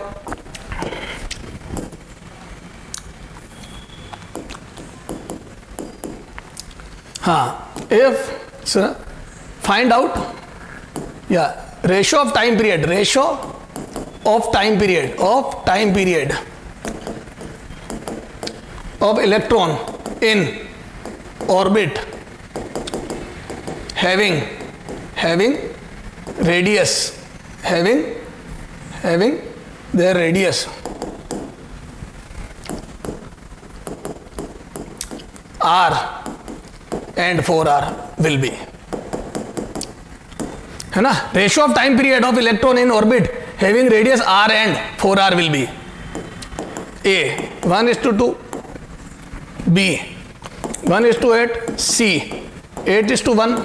हाँ, इफ फाइंड आउट या ratio of time period of electron in orbit having radius, having their radius r and 4r will be, है ना। Ratio of time period of electron in orbit having radius r and 4r will be a 1:2, b 1:8, c 8:1,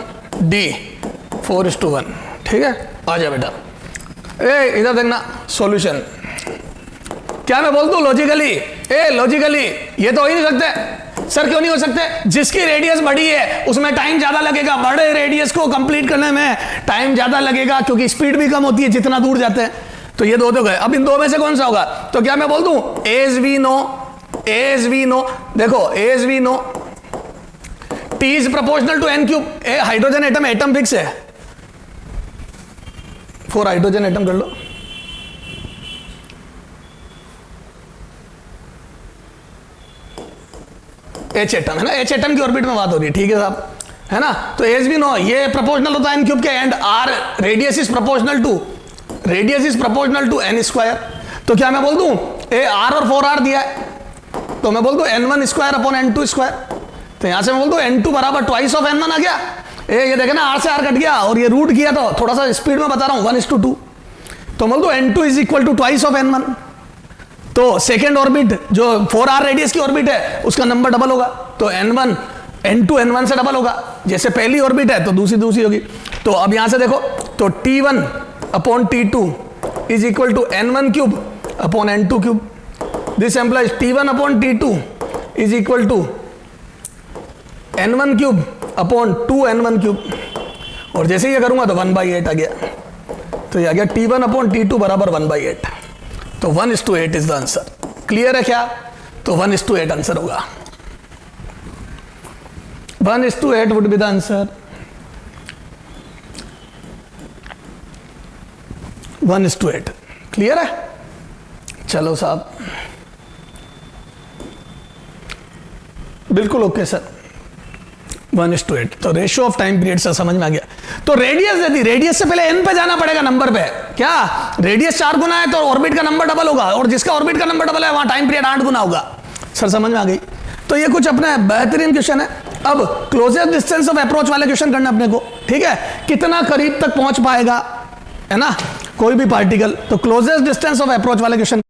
d 4:1। ठीक है, आ जा बेटा। इधर देखना solution. क्या मैं बोल दूं लॉजिकली, ये तो हो ही नहीं सकते। सर क्यों नहीं हो सकते? जिसकी रेडियस बड़ी है उसमें टाइम ज्यादा लगेगा, बड़े रेडियस को कंप्लीट करने में टाइम ज्यादा लगेगा, क्योंकि स्पीड भी कम होती है जितना दूर जाते हैं। तो ये 2 तो गए। अब इन 2 में से कौन सा होगा? तो क्या मैं बोल दूं as we know, देखो as we know T is proportional to n cube. Hydrogen atom fix है, 4 हाइड्रोजन एटम कर लो। H एटम है ना, H एटम की ऑर्बिट में बात हो रही है, ठीक है साहब, है ना। तो as we know ये प्रोपोर्शनल होता है n क्यूब के, and r radius is proportional to n square. तो क्या मैं बोल दूं r और 4r दिया है, तो मैं बोल दूं n1² अपॉन n2²। तो यहां से मैं बोल दूं n2 = ट्वाइस ऑफ n1 आ गया। ये देखे ना, r से r कट गया, और ये रूट किया, तो थोड़ा सा स्पीड में बता रहा हूं 1:2। तो बोल दो n2 = ट्वाइस ऑफ n1। तो सेकेंड ऑर्बिट जो 4r रेडियस की ऑर्बिट है उसका नंबर डबल होगा, तो n1 n2 n1 से डबल होगा। जैसे पहली ऑर्बिट है तो दूसरी होगी। तो अब यहां से देखो, तो t1 upon t2 = n1³ upon n2³। This implies T1 upon T2 is equal to N1 cube upon 2N1 cube, और जैसे ये करूंगा तो 1/8 आ गया, तो ये आ गया T1 अपॉन T2 बराबर 1/8, तो 1:8 इज द आंसर। क्लियर है क्या? तो 1:8 आंसर होगा, 1:8 would be the answer, 1:8। Clear है? चलो साहब, बिल्कुल ओके सर, 1:8। तो रेशियो ऑफ टाइम पीरियड से समझ में आ गया। तो रेडियस दे दी, रेडियस से पहले एन पे जाना पड़ेगा नंबर पे। क्या रेडियस 4 गुना है तो ऑर्बिट का नंबर डबल होगा, और जिसका ऑर्बिट का नंबर डबल है वहां टाइम पीरियड 8 गुना होगा। सर समझ में आ गई? तो ये कुछ अपना बेहतरीन क्वेश्चन है। अब क्लोजेस्ट डिस्टेंस ऑफ अप्रोच वाले क्वेश्चन करना अपने को, ठीक है? कितना करीब तक पहुंच पाएगा, है ना, कोई भी पार्टिकल। तो क्लोजेस्ट डिस्टेंस ऑफ अप्रोच वाले क्वेश्चन